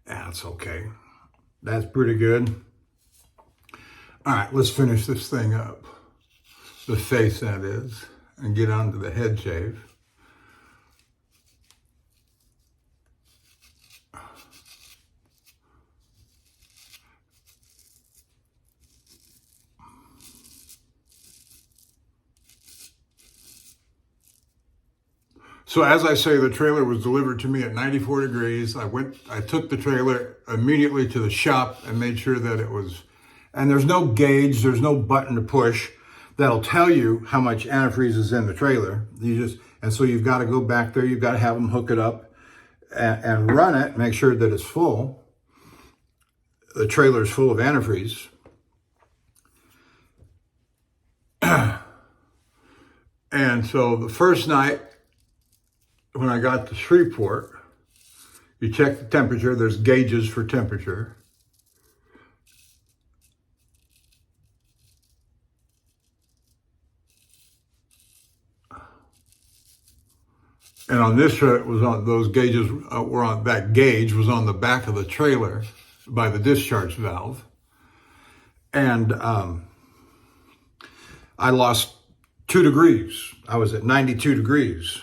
That's okay. That's pretty good. All right, let's finish this thing up. The face, that is, and get on to the head shave. So as I say, the trailer was delivered to me at 94 degrees. I took the trailer immediately to the shop and made sure that it was, and there's no gauge, there's no button to push that'll tell you how much antifreeze is in the trailer. And so you've got to go back there, you've got to have them hook it up and run it, make sure that it's full. The trailer is full of antifreeze. And so the first night, when I got to Shreveport, you check the temperature. There's gauges for temperature. And on this trip, those gauges were on, that gauge was on the back of the trailer by the discharge valve. And I lost 2 degrees. I was at 92 degrees.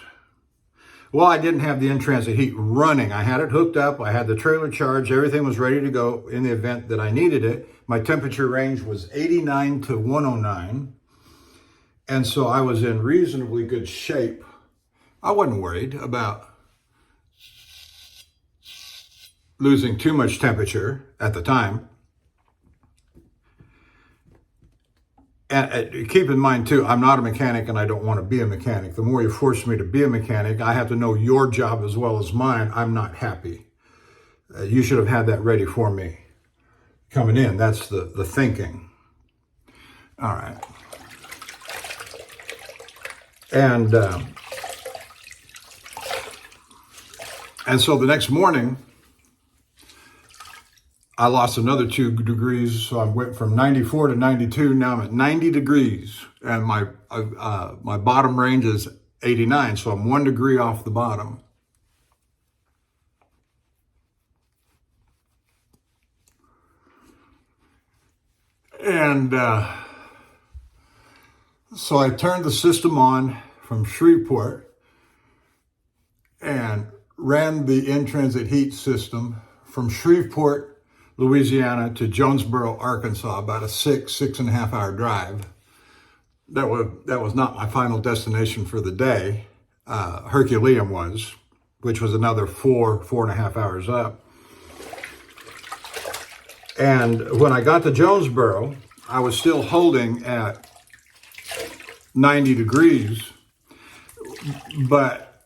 Well, I didn't have the in-transit heat running. I had it hooked up. I had the trailer charged. Everything was ready to go in the event that I needed it. My temperature range was 89 to 109. And so I was in reasonably good shape. I wasn't worried about losing too much temperature at the time. And keep in mind, too, I'm not a mechanic and I don't want to be a mechanic. The more you force me to be a mechanic, I have to know your job as well as mine. I'm not happy. You should have had that ready for me coming in. That's the thinking. All right. And so the next morning, I lost another 2 degrees, so I went from 94 to 92. Now I'm at 90 degrees, and my bottom range is 89, so I'm 1 degree off the bottom. And so I turned the system on from Shreveport and ran the in-transit heat system from Shreveport, Louisiana to Jonesboro, Arkansas, about a 6.5 hour drive. That was not my final destination for the day. Herculean was, which was another 4.5 hours up. And when I got to Jonesboro, I was still holding at 90 degrees, but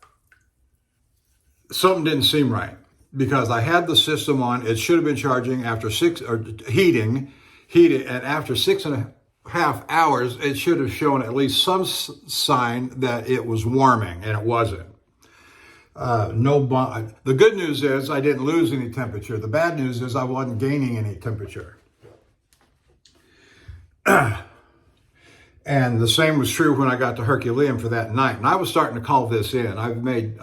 something didn't seem right. Because I had the system on, it should have been charging after heating, and after 6.5 hours, it should have shown at least some sign that it was warming, and it wasn't. The good news is I didn't lose any temperature. The bad news is I wasn't gaining any temperature. And the same was true when I got to Herculean for that night. And I was starting to call this in. I've made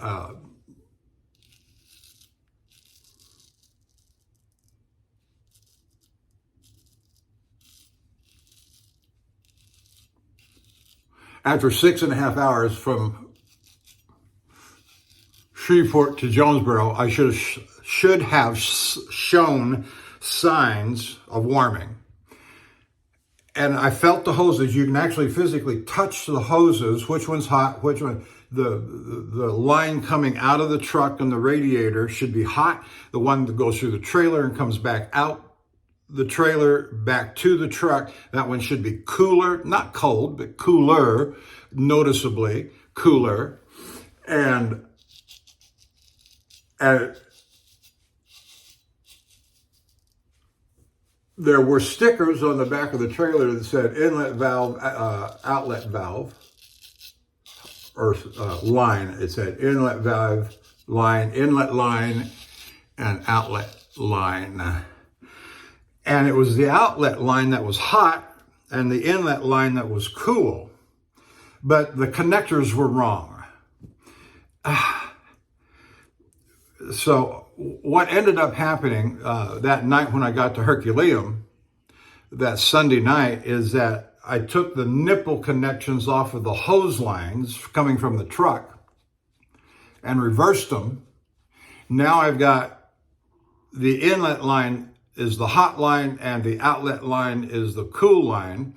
after 6.5 hours from Shreveport to Jonesboro, I should have shown signs of warming. And I felt the hoses. You can actually physically touch the hoses, which one's hot, which one. The line coming out of the truck and the radiator should be hot. The one that goes through the trailer and comes back out the trailer back to the truck, that one should be cooler, not cold, but cooler, noticeably cooler. And there were stickers on the back of the trailer that said inlet valve, outlet valve, or line. It said inlet valve, line, inlet line, and outlet line. And it was the outlet line that was hot and the inlet line that was cool. But the connectors were wrong. So what ended up happening that night when I got to Herculaneum, that Sunday night, is that I took the nipple connections off of the hose lines coming from the truck and reversed them. Now I've got the inlet line is the hot line and the outlet line is the cool line.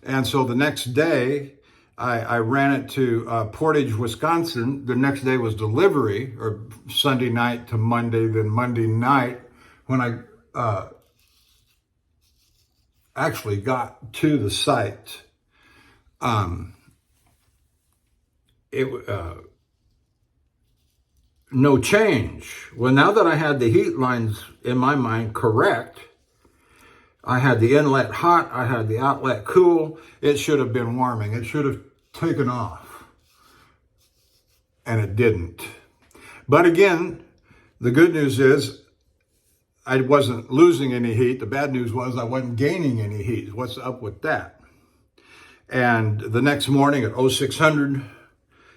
And so the next day I ran it to Portage, Wisconsin. The next day was delivery, or Sunday night to Monday. Then Monday night, when I actually got to the site, no change. Well, now that I had the heat lines in my mind correct, I had the inlet hot, I had the outlet cool, it should have been warming. It should have taken off. And it didn't. But again, the good news is I wasn't losing any heat. The bad news was I wasn't gaining any heat. What's up with that? And the next morning at 0600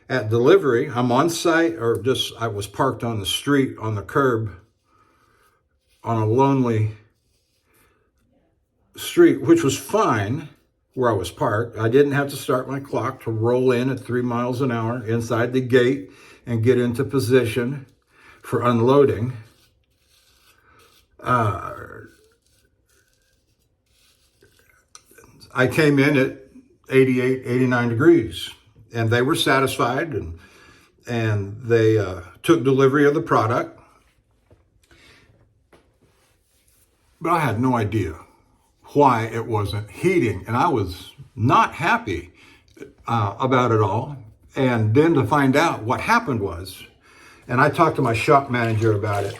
at delivery, I'm on site, or just I was parked on the street on the curb on a lonely street, which was fine where I was parked. I didn't have to start my clock to roll in at 3 miles an hour inside the gate and get into position for unloading. I came in at 88, 89 degrees, and they were satisfied, and they took delivery of the product. But I had no idea why it wasn't heating, and I was not happy about it all. And then to find out what happened was, and I talked to my shop manager about it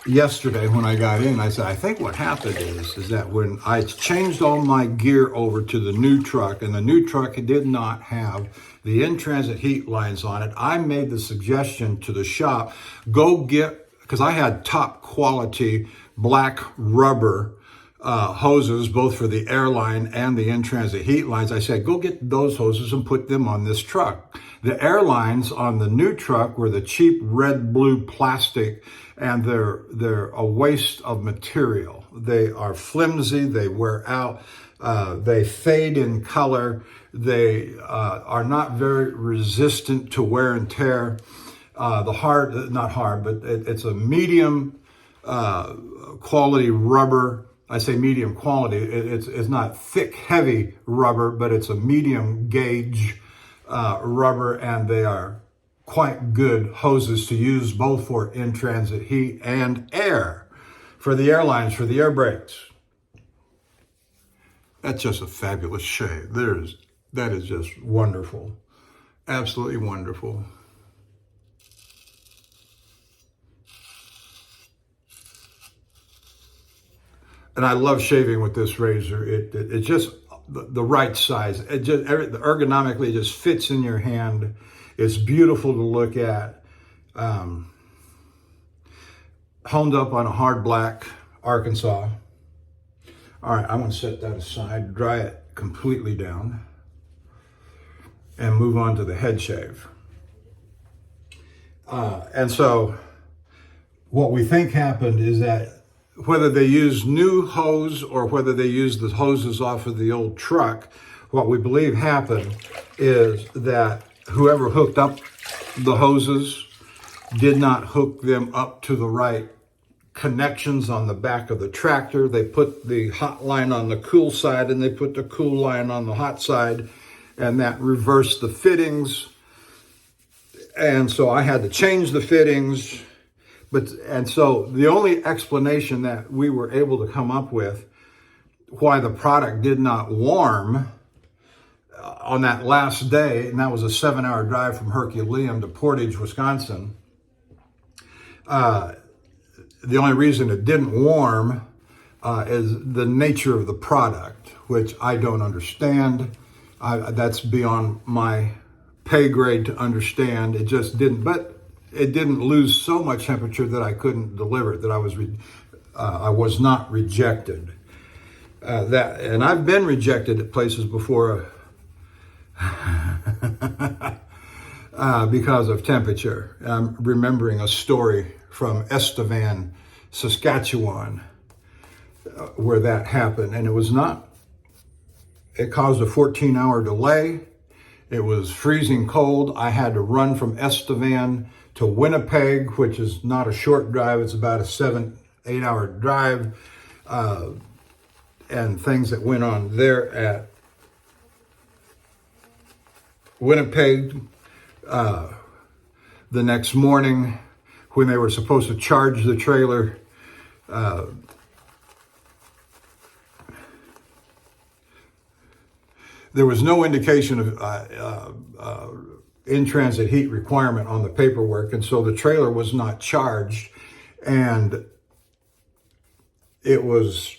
yesterday when I got in. I said, I think what happened is that when I changed all my gear over to the new truck, and the new truck did not have the in-transit heat lines on it, I made the suggestion to the shop, go get, because I had top quality black rubber hoses, both for the airline and the in-transit heat lines. I said, go get those hoses and put them on this truck. The airlines on the new truck were the cheap red-blue plastic, and they're a waste of material. They are flimsy, they wear out, they fade in color, they are not very resistant to wear and tear. Not hard, but it's a medium quality rubber. I say medium quality, it's not thick, heavy rubber, but it's a medium gauge rubber, and they are quite good hoses to use both for in-transit heat and air for the airlines, for the air brakes. That's just a fabulous shade. That is just wonderful. Absolutely wonderful. And I love shaving with this razor. It's just the right size. Ergonomically, it just fits in your hand. It's beautiful to look at. Honed up on a hard black Arkansas. All right, I'm gonna set that aside, dry it completely down, and move on to the head shave. And so what we think happened is that whether they used new hose or whether they used the hoses off of the old truck, what we believe happened is that whoever hooked up the hoses did not hook them up to the right connections on the back of the tractor. They put the hot line on the cool side and they put the cool line on the hot side, and that reversed the fittings. And so I had to change the fittings. And so the only explanation that we were able to come up with why the product did not warm on that last day, and that was a 7-hour drive from Herculaneum to Portage, Wisconsin, the only reason it didn't warm is the nature of the product, which I don't understand. That's beyond my pay grade to understand. It just didn't, but it didn't lose so much temperature that I couldn't deliver it, that I was not rejected. And I've been rejected at places before. because of temperature. I'm remembering a story from Estevan, Saskatchewan, where that happened. And it caused a 14-hour delay. It was freezing cold. I had to run from Estevan to Winnipeg, which is not a short drive. It's about a 7-8 hour drive. And things that went on there at Winnipeg. The next morning, when they were supposed to charge the trailer, there was no indication of in-transit heat requirement on the paperwork, and so the trailer was not charged, and it was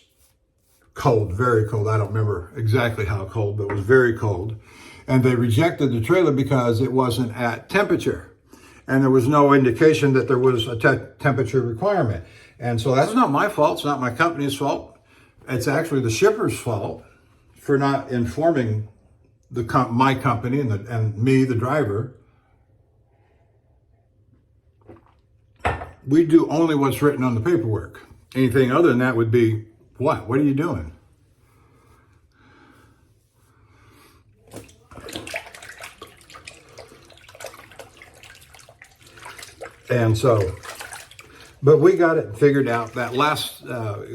cold, very cold. I don't remember exactly how cold, but it was very cold. And they rejected the trailer because it wasn't at temperature. And there was no indication that there was a temperature requirement. And so that's not my fault. It's not my company's fault. It's actually the shipper's fault for not informing my company and me, the driver. We do only what's written on the paperwork. Anything other than that would be, what? What are you doing? And so, but we got it figured out. That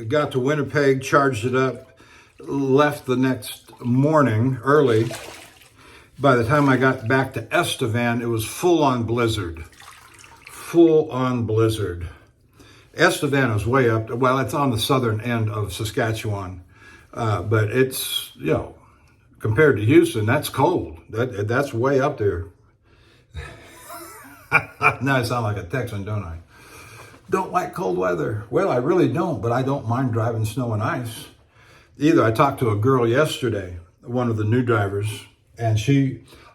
got to Winnipeg, charged it up, left the next morning early. By the time I got back to Estevan, it was full-on blizzard. Full-on blizzard. Estevan is way up, well, it's on the southern end of Saskatchewan. But it's, compared to Houston, that's cold. That's way up there. Now I sound like a Texan, don't I? Don't like cold weather. Well, I really don't, but I don't mind driving snow and ice. Either. I talked to a girl yesterday, one of the new drivers, and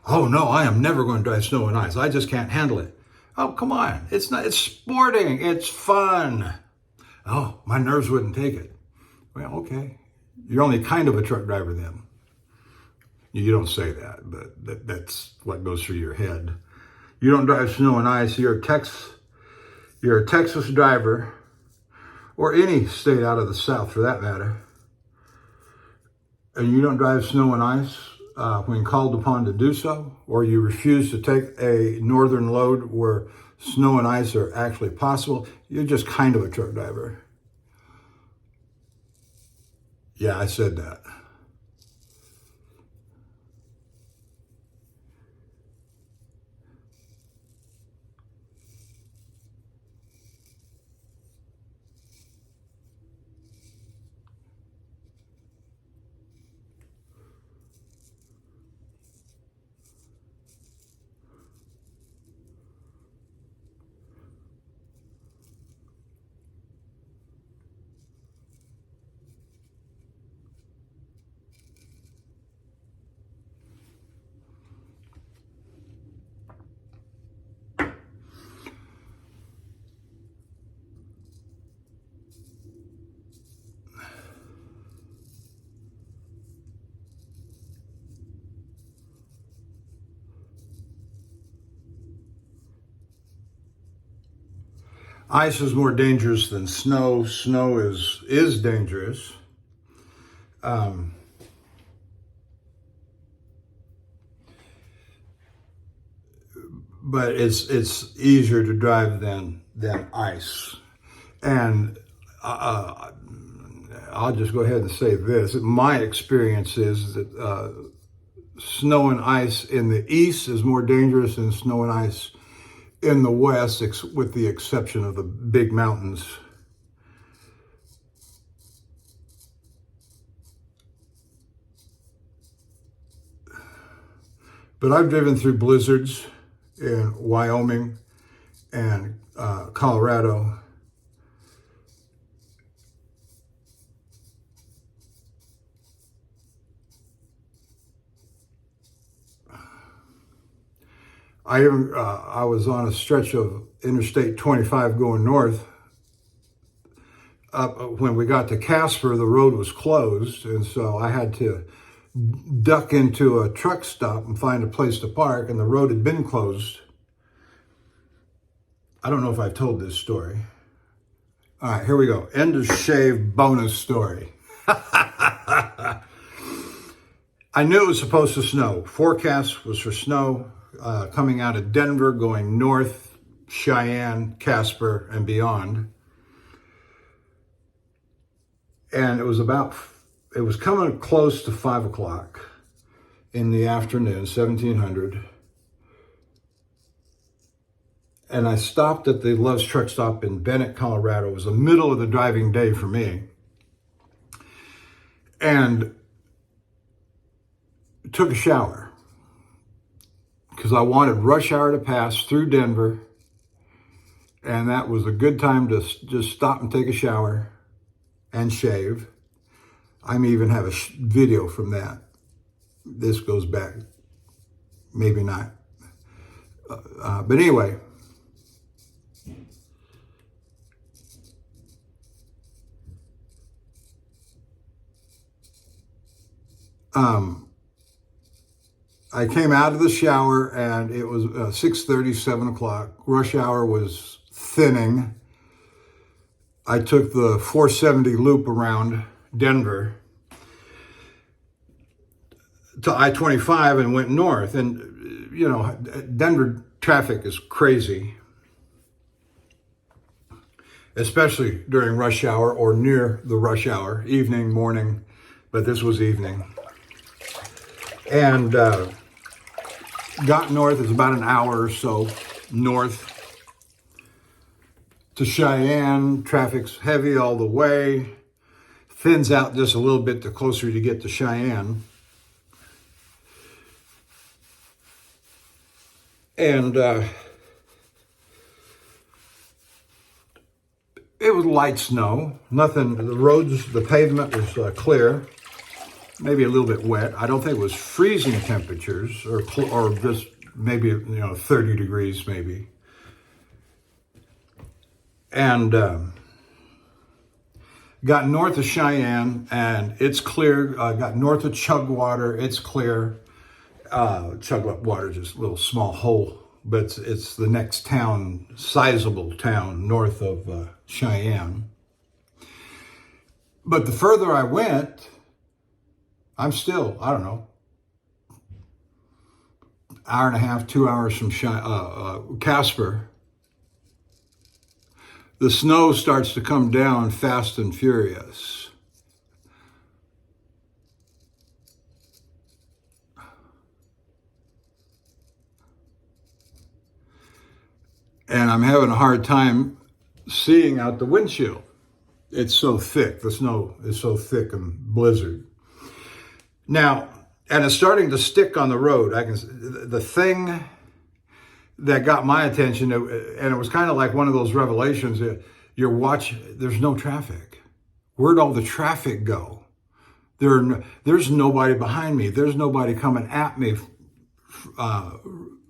oh no, I am never going to drive snow and ice. I just can't handle it. Oh, come on. It's sporting. It's fun. Oh, my nerves wouldn't take it. Well, okay. You're only kind of a truck driver then. You don't say that, but that's what goes through your head. You don't drive snow and ice. You're a Texas driver, or any state out of the South for that matter, and you don't drive snow and ice when called upon to do so, or you refuse to take a northern load where snow and ice are actually possible, you're just kind of a truck driver. Yeah, I said that. Ice is more dangerous than snow. Snow is dangerous. But it's easier to drive than ice. And I'll just go ahead and say this. My experience is that snow and ice in the east is more dangerous than snow and ice in the west, with the exception of the big mountains. But I've driven through blizzards in Wyoming and Colorado. I was on a stretch of Interstate 25 going north. When we got to Casper, the road was closed, and so I had to duck into a truck stop and find a place to park, and the road had been closed. I don't know if I've told this story. All right, here we go. End of shave bonus story. I knew it was supposed to snow. Forecast was for snow coming out of Denver, going north, Cheyenne, Casper, and beyond. And it was coming close to 5 o'clock in the afternoon, 1700. And I stopped at the Love's Truck Stop in Bennett, Colorado. It was the middle of the driving day for me. And took a shower because I wanted rush hour to pass through Denver. And that was a good time to just stop and take a shower and shave. I may even have a video from that. This goes back, maybe not. But anyway, I came out of the shower and it was 6:30, 7 o'clock. Rush hour was thinning. I took the 470 loop around Denver to I-25 and went north. And, you know, Denver traffic is crazy, especially during rush hour or near the rush hour, evening, morning, but this was evening. And got north, it's about an hour or so north to Cheyenne. Traffic's heavy all the way. Thins out just a little bit the closer you get to Cheyenne. And it was light snow. Nothing, the roads, the pavement was clear. Maybe a little bit wet. I don't think it was freezing temperatures or just maybe, 30 degrees maybe. And got north of Cheyenne and it's clear. Got north of Chugwater, it's clear. Chugwater is just a little small hole, but it's the next town, sizable town north of Cheyenne. But the further I went, I'm still, I don't know, hour and a half, 2 hours from Casper. The snow starts to come down fast and furious. And I'm having a hard time seeing out the windshield. It's so thick, the snow is so thick and blizzard. Now, and it's starting to stick on the road. The thing that got my attention, and it was kind of like one of those revelations, there's no traffic. Where'd all the traffic go? There's nobody behind me. There's nobody coming at me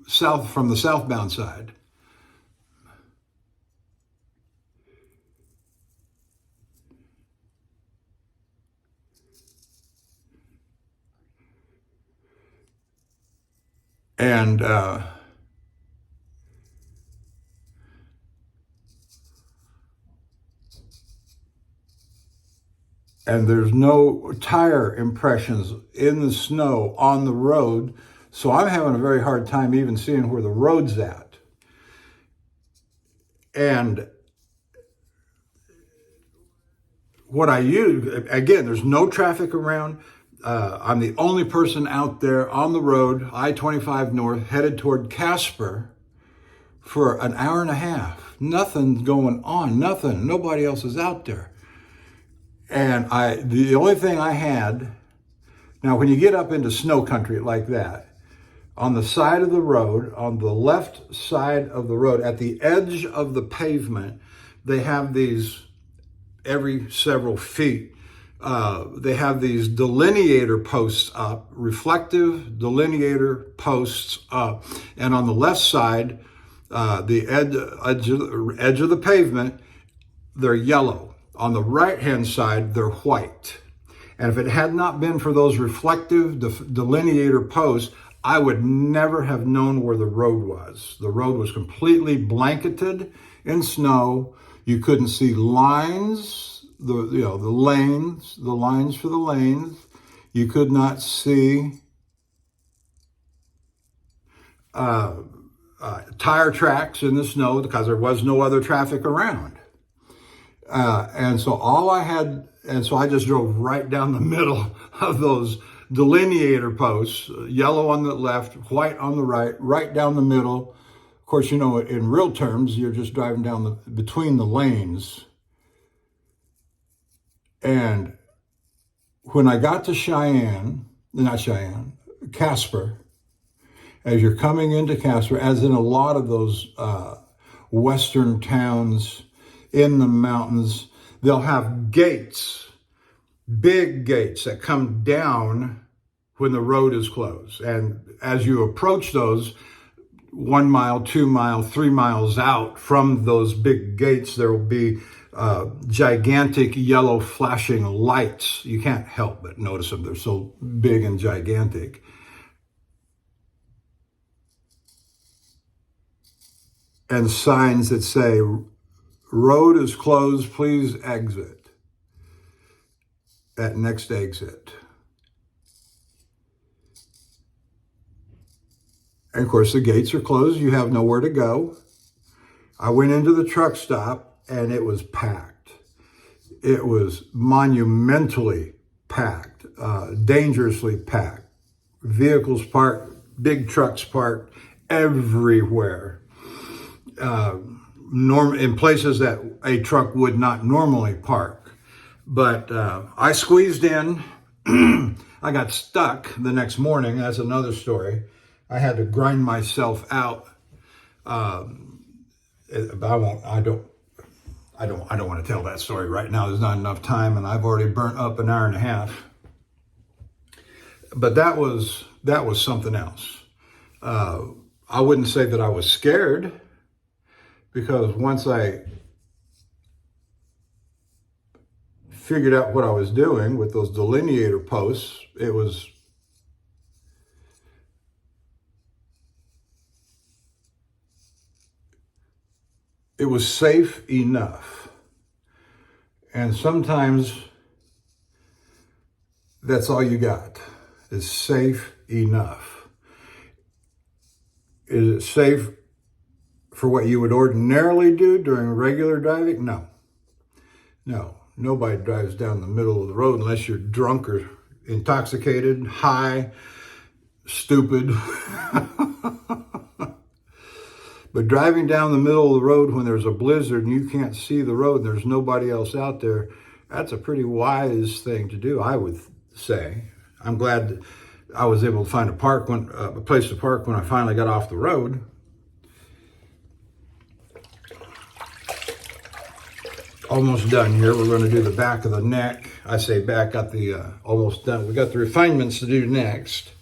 south from the southbound side. And there's no tire impressions in the snow on the road. So I'm having a very hard time even seeing where the road's at. And what I use, again, there's no traffic around. I'm the only person out there on the road, I-25 north, headed toward Casper for an hour and a half. Nothing's going on, nothing. Nobody else is out there. And the only thing I had, now when you get up into snow country like that, on the side of the road, on the left side of the road, at the edge of the pavement, they have these, every several feet, they have these delineator posts up, reflective delineator posts up. And on the left side, the edge of the pavement, they're yellow. On the right-hand side, they're white. And if it had not been for those reflective delineator posts, I would never have known where the road was. The road was completely blanketed in snow. You couldn't see lines, the lines for the lanes. You could not see tire tracks in the snow because there was no other traffic around. And so I just drove right down the middle of those delineator posts, yellow on the left, white on the right, right down the middle. Of course, you know, in real terms, you're just driving down between the lanes. And when I got to Casper, as you're coming into Casper, as in a lot of those western towns in the mountains, they'll have gates, big gates that come down when the road is closed. And as you approach those, 1 mile, 2 mile, 3 miles out from those big gates, there will be gigantic yellow flashing lights. You can't help but notice them. They're so big and gigantic. And signs that say, road is closed, please exit at next exit. And of course, the gates are closed. You have nowhere to go. I went into the truck stop and it was packed. It was monumentally packed, dangerously packed. Vehicles parked, big trucks parked everywhere. In places that a truck would not normally park. But I squeezed in. I got stuck the next morning. That's another story. I had to grind myself out. I don't want to tell that story right now. There's not enough time, and I've already burnt up an hour and a half. But that was something else. I wouldn't say that I was scared, because once I figured out what I was doing with those delineator posts, it was safe enough. And sometimes that's all you got, is safe enough. Is it safe for what you would ordinarily do during regular driving? No. Nobody drives down the middle of the road unless you're drunk or intoxicated, high, stupid. But driving down the middle of the road when there's a blizzard and you can't see the road and there's nobody else out there, that's a pretty wise thing to do, I would say. I'm glad I was able to find a place to park when I finally got off the road. Almost done here. We're going to do the back of the neck. I say back, got the almost done. We got the refinements to do next.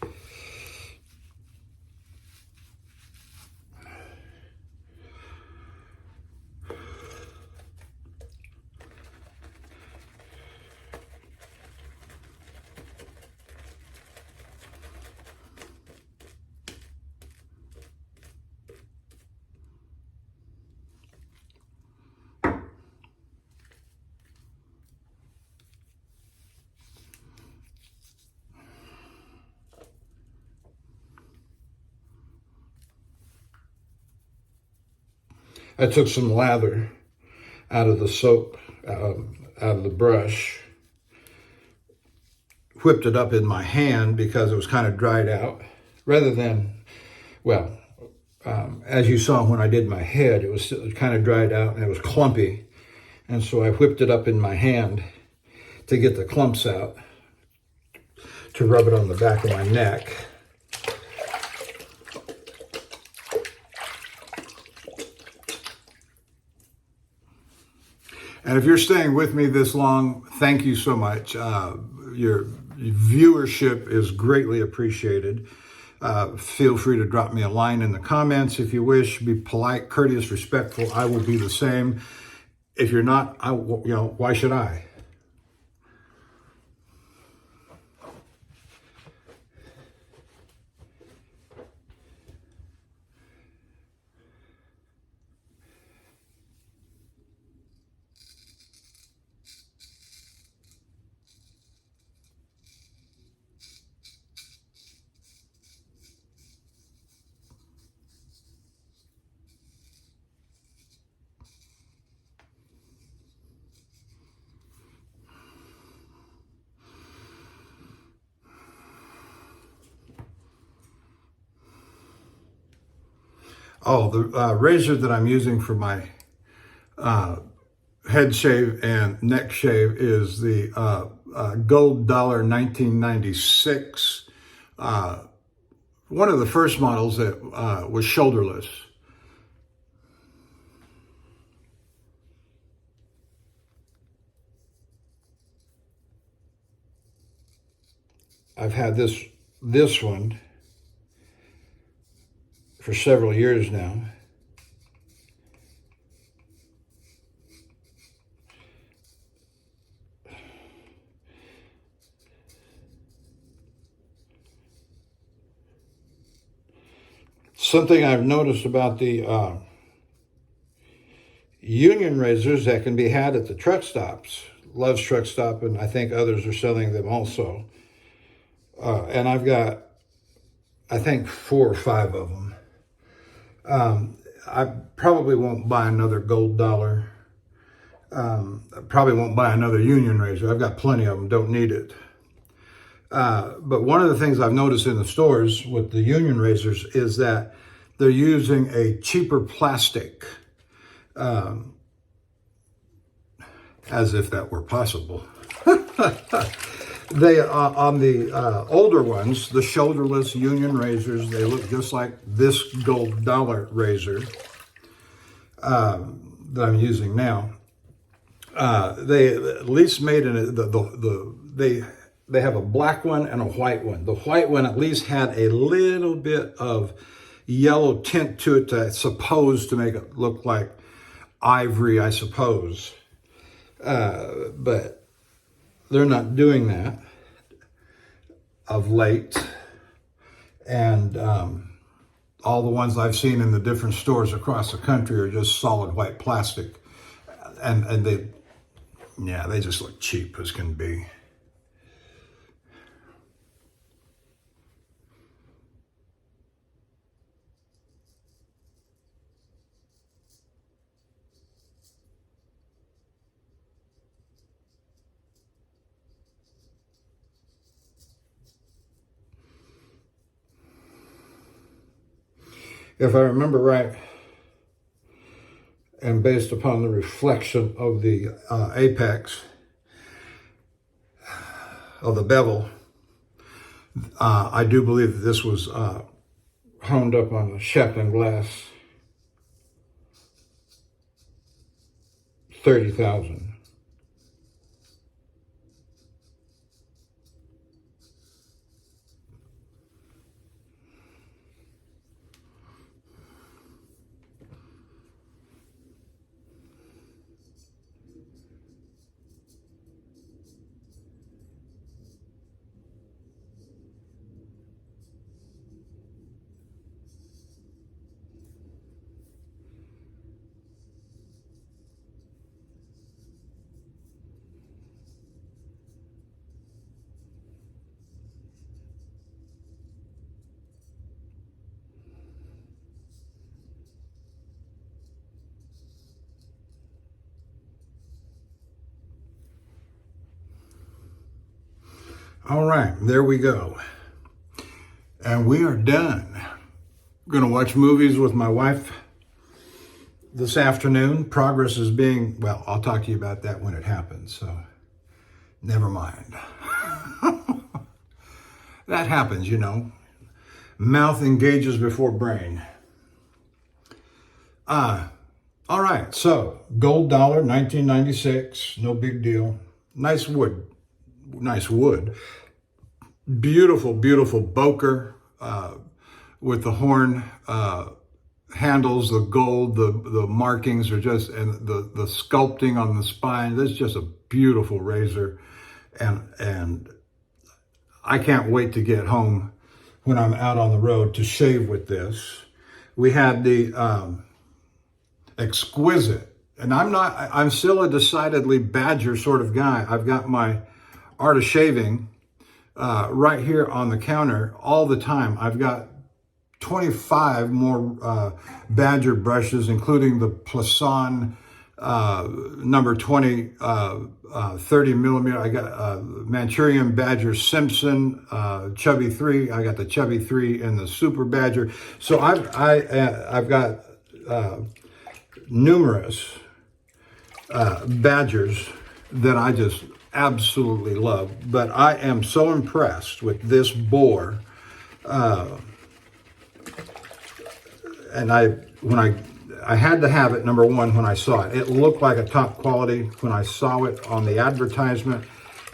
I took some lather out of the soap, out of the brush, whipped it up in my hand because it was kind of dried out. Rather than, as you saw when I did my head, it was kind of dried out and it was clumpy. And so I whipped it up in my hand to get the clumps out, to rub it on the back of my neck. And if you're staying with me this long, thank you so much. Your viewership is greatly appreciated. Feel free to drop me a line in the comments if you wish. Be polite, courteous, respectful. I will be the same. If you're not, why should I? Oh, the razor that I'm using for my head shave and neck shave is the Gold Dollar 1996. One of the first models that was shoulderless. I've had this one for several years now. Something I've noticed about the union razors that can be had at the truck stops, Love's Truck Stop, and I think others are selling them also. And I've got, I think, 4 or 5 of them. I probably won't buy another Gold Dollar. I probably won't buy another union razor. I've got plenty of them, don't need it. But one of the things I've noticed in the stores with the union razors is that they're using a cheaper plastic, as if that were possible. They on the older ones, the shoulderless union razors, they look just like this Gold Dollar razor that I'm using now. They at least made they have a black one and a white one. The white one at least had a little bit of yellow tint to it that's supposed to make it look like ivory, I suppose. But they're not doing that of late. And all the ones I've seen in the different stores across the country are just solid white plastic. And they just look cheap as can be. If I remember right, and based upon the reflection of the apex of the bevel, I do believe that this was honed up on the Shetland glass 30,000. All right, there we go. And we are done. I'm going to watch movies with my wife this afternoon. Progress is being, well, I'll talk to you about that when it happens, so never mind. That happens, you know. Mouth engages before brain. All right, so Gold Dollar, 1996, no big deal. Nice wood. Beautiful, beautiful boker with the horn handles, the gold, the markings are just, and the sculpting on the spine. This is just a beautiful razor, and I can't wait to get home when I'm out on the road to shave with this. We had the exquisite, and I'm still a decidedly Badger sort of guy. I've got my Art of Shaving right here on the counter all the time. I've got 25 more Badger brushes, including the Plasson number 20, 30 millimeter. I got Manchurian Badger Simpson, Chubby 3. I got the Chubby 3 and the Super Badger. So I've got numerous Badgers that I just absolutely love. But I am so impressed with this boar. And when I had to have it, number one, when I saw it. It looked like a top quality when I saw it on the advertisement.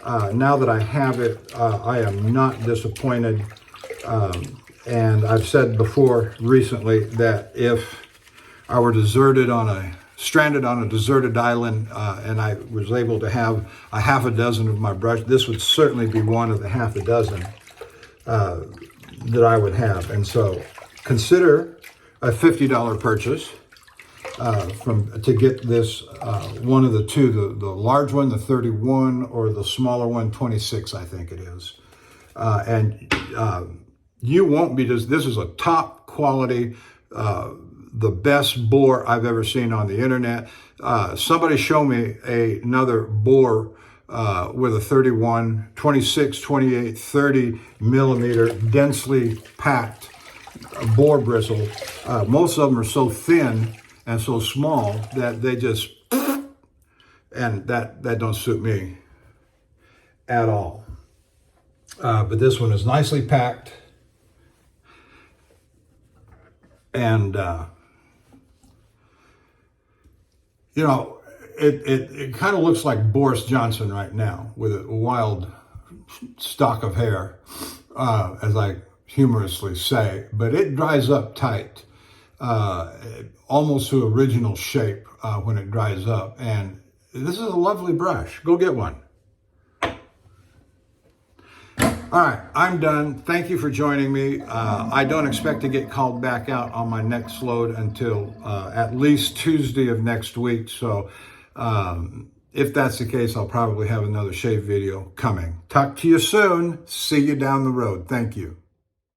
Now that I have it, I am not disappointed. And I've said before recently that if I were stranded on a deserted island and I was able to have a half a dozen of my brush, this would certainly be one of the half a dozen that I would have. And so consider a $50 purchase. To get this one of the two, the large one, the 31, or the smaller one, 26, I think it is. And you won't be this is a top quality, the best boar I've ever seen on the internet. Somebody show me another boar with a 31, 26, 28, 30 millimeter densely packed boar bristle. Most of them are so thin and so small that they just, and that don't suit me at all. But this one is nicely packed, and you know, it kind of looks like Boris Johnson right now with a wild stock of hair, as I humorously say, but it dries up tight. Almost to original shape when it dries up. And this is a lovely brush. Go get one. All right, I'm done. Thank you for joining me. I don't expect to get called back out on my next load until at least Tuesday of next week. So if that's the case, I'll probably have another shave video coming. Talk to you soon. See you down the road. Thank you.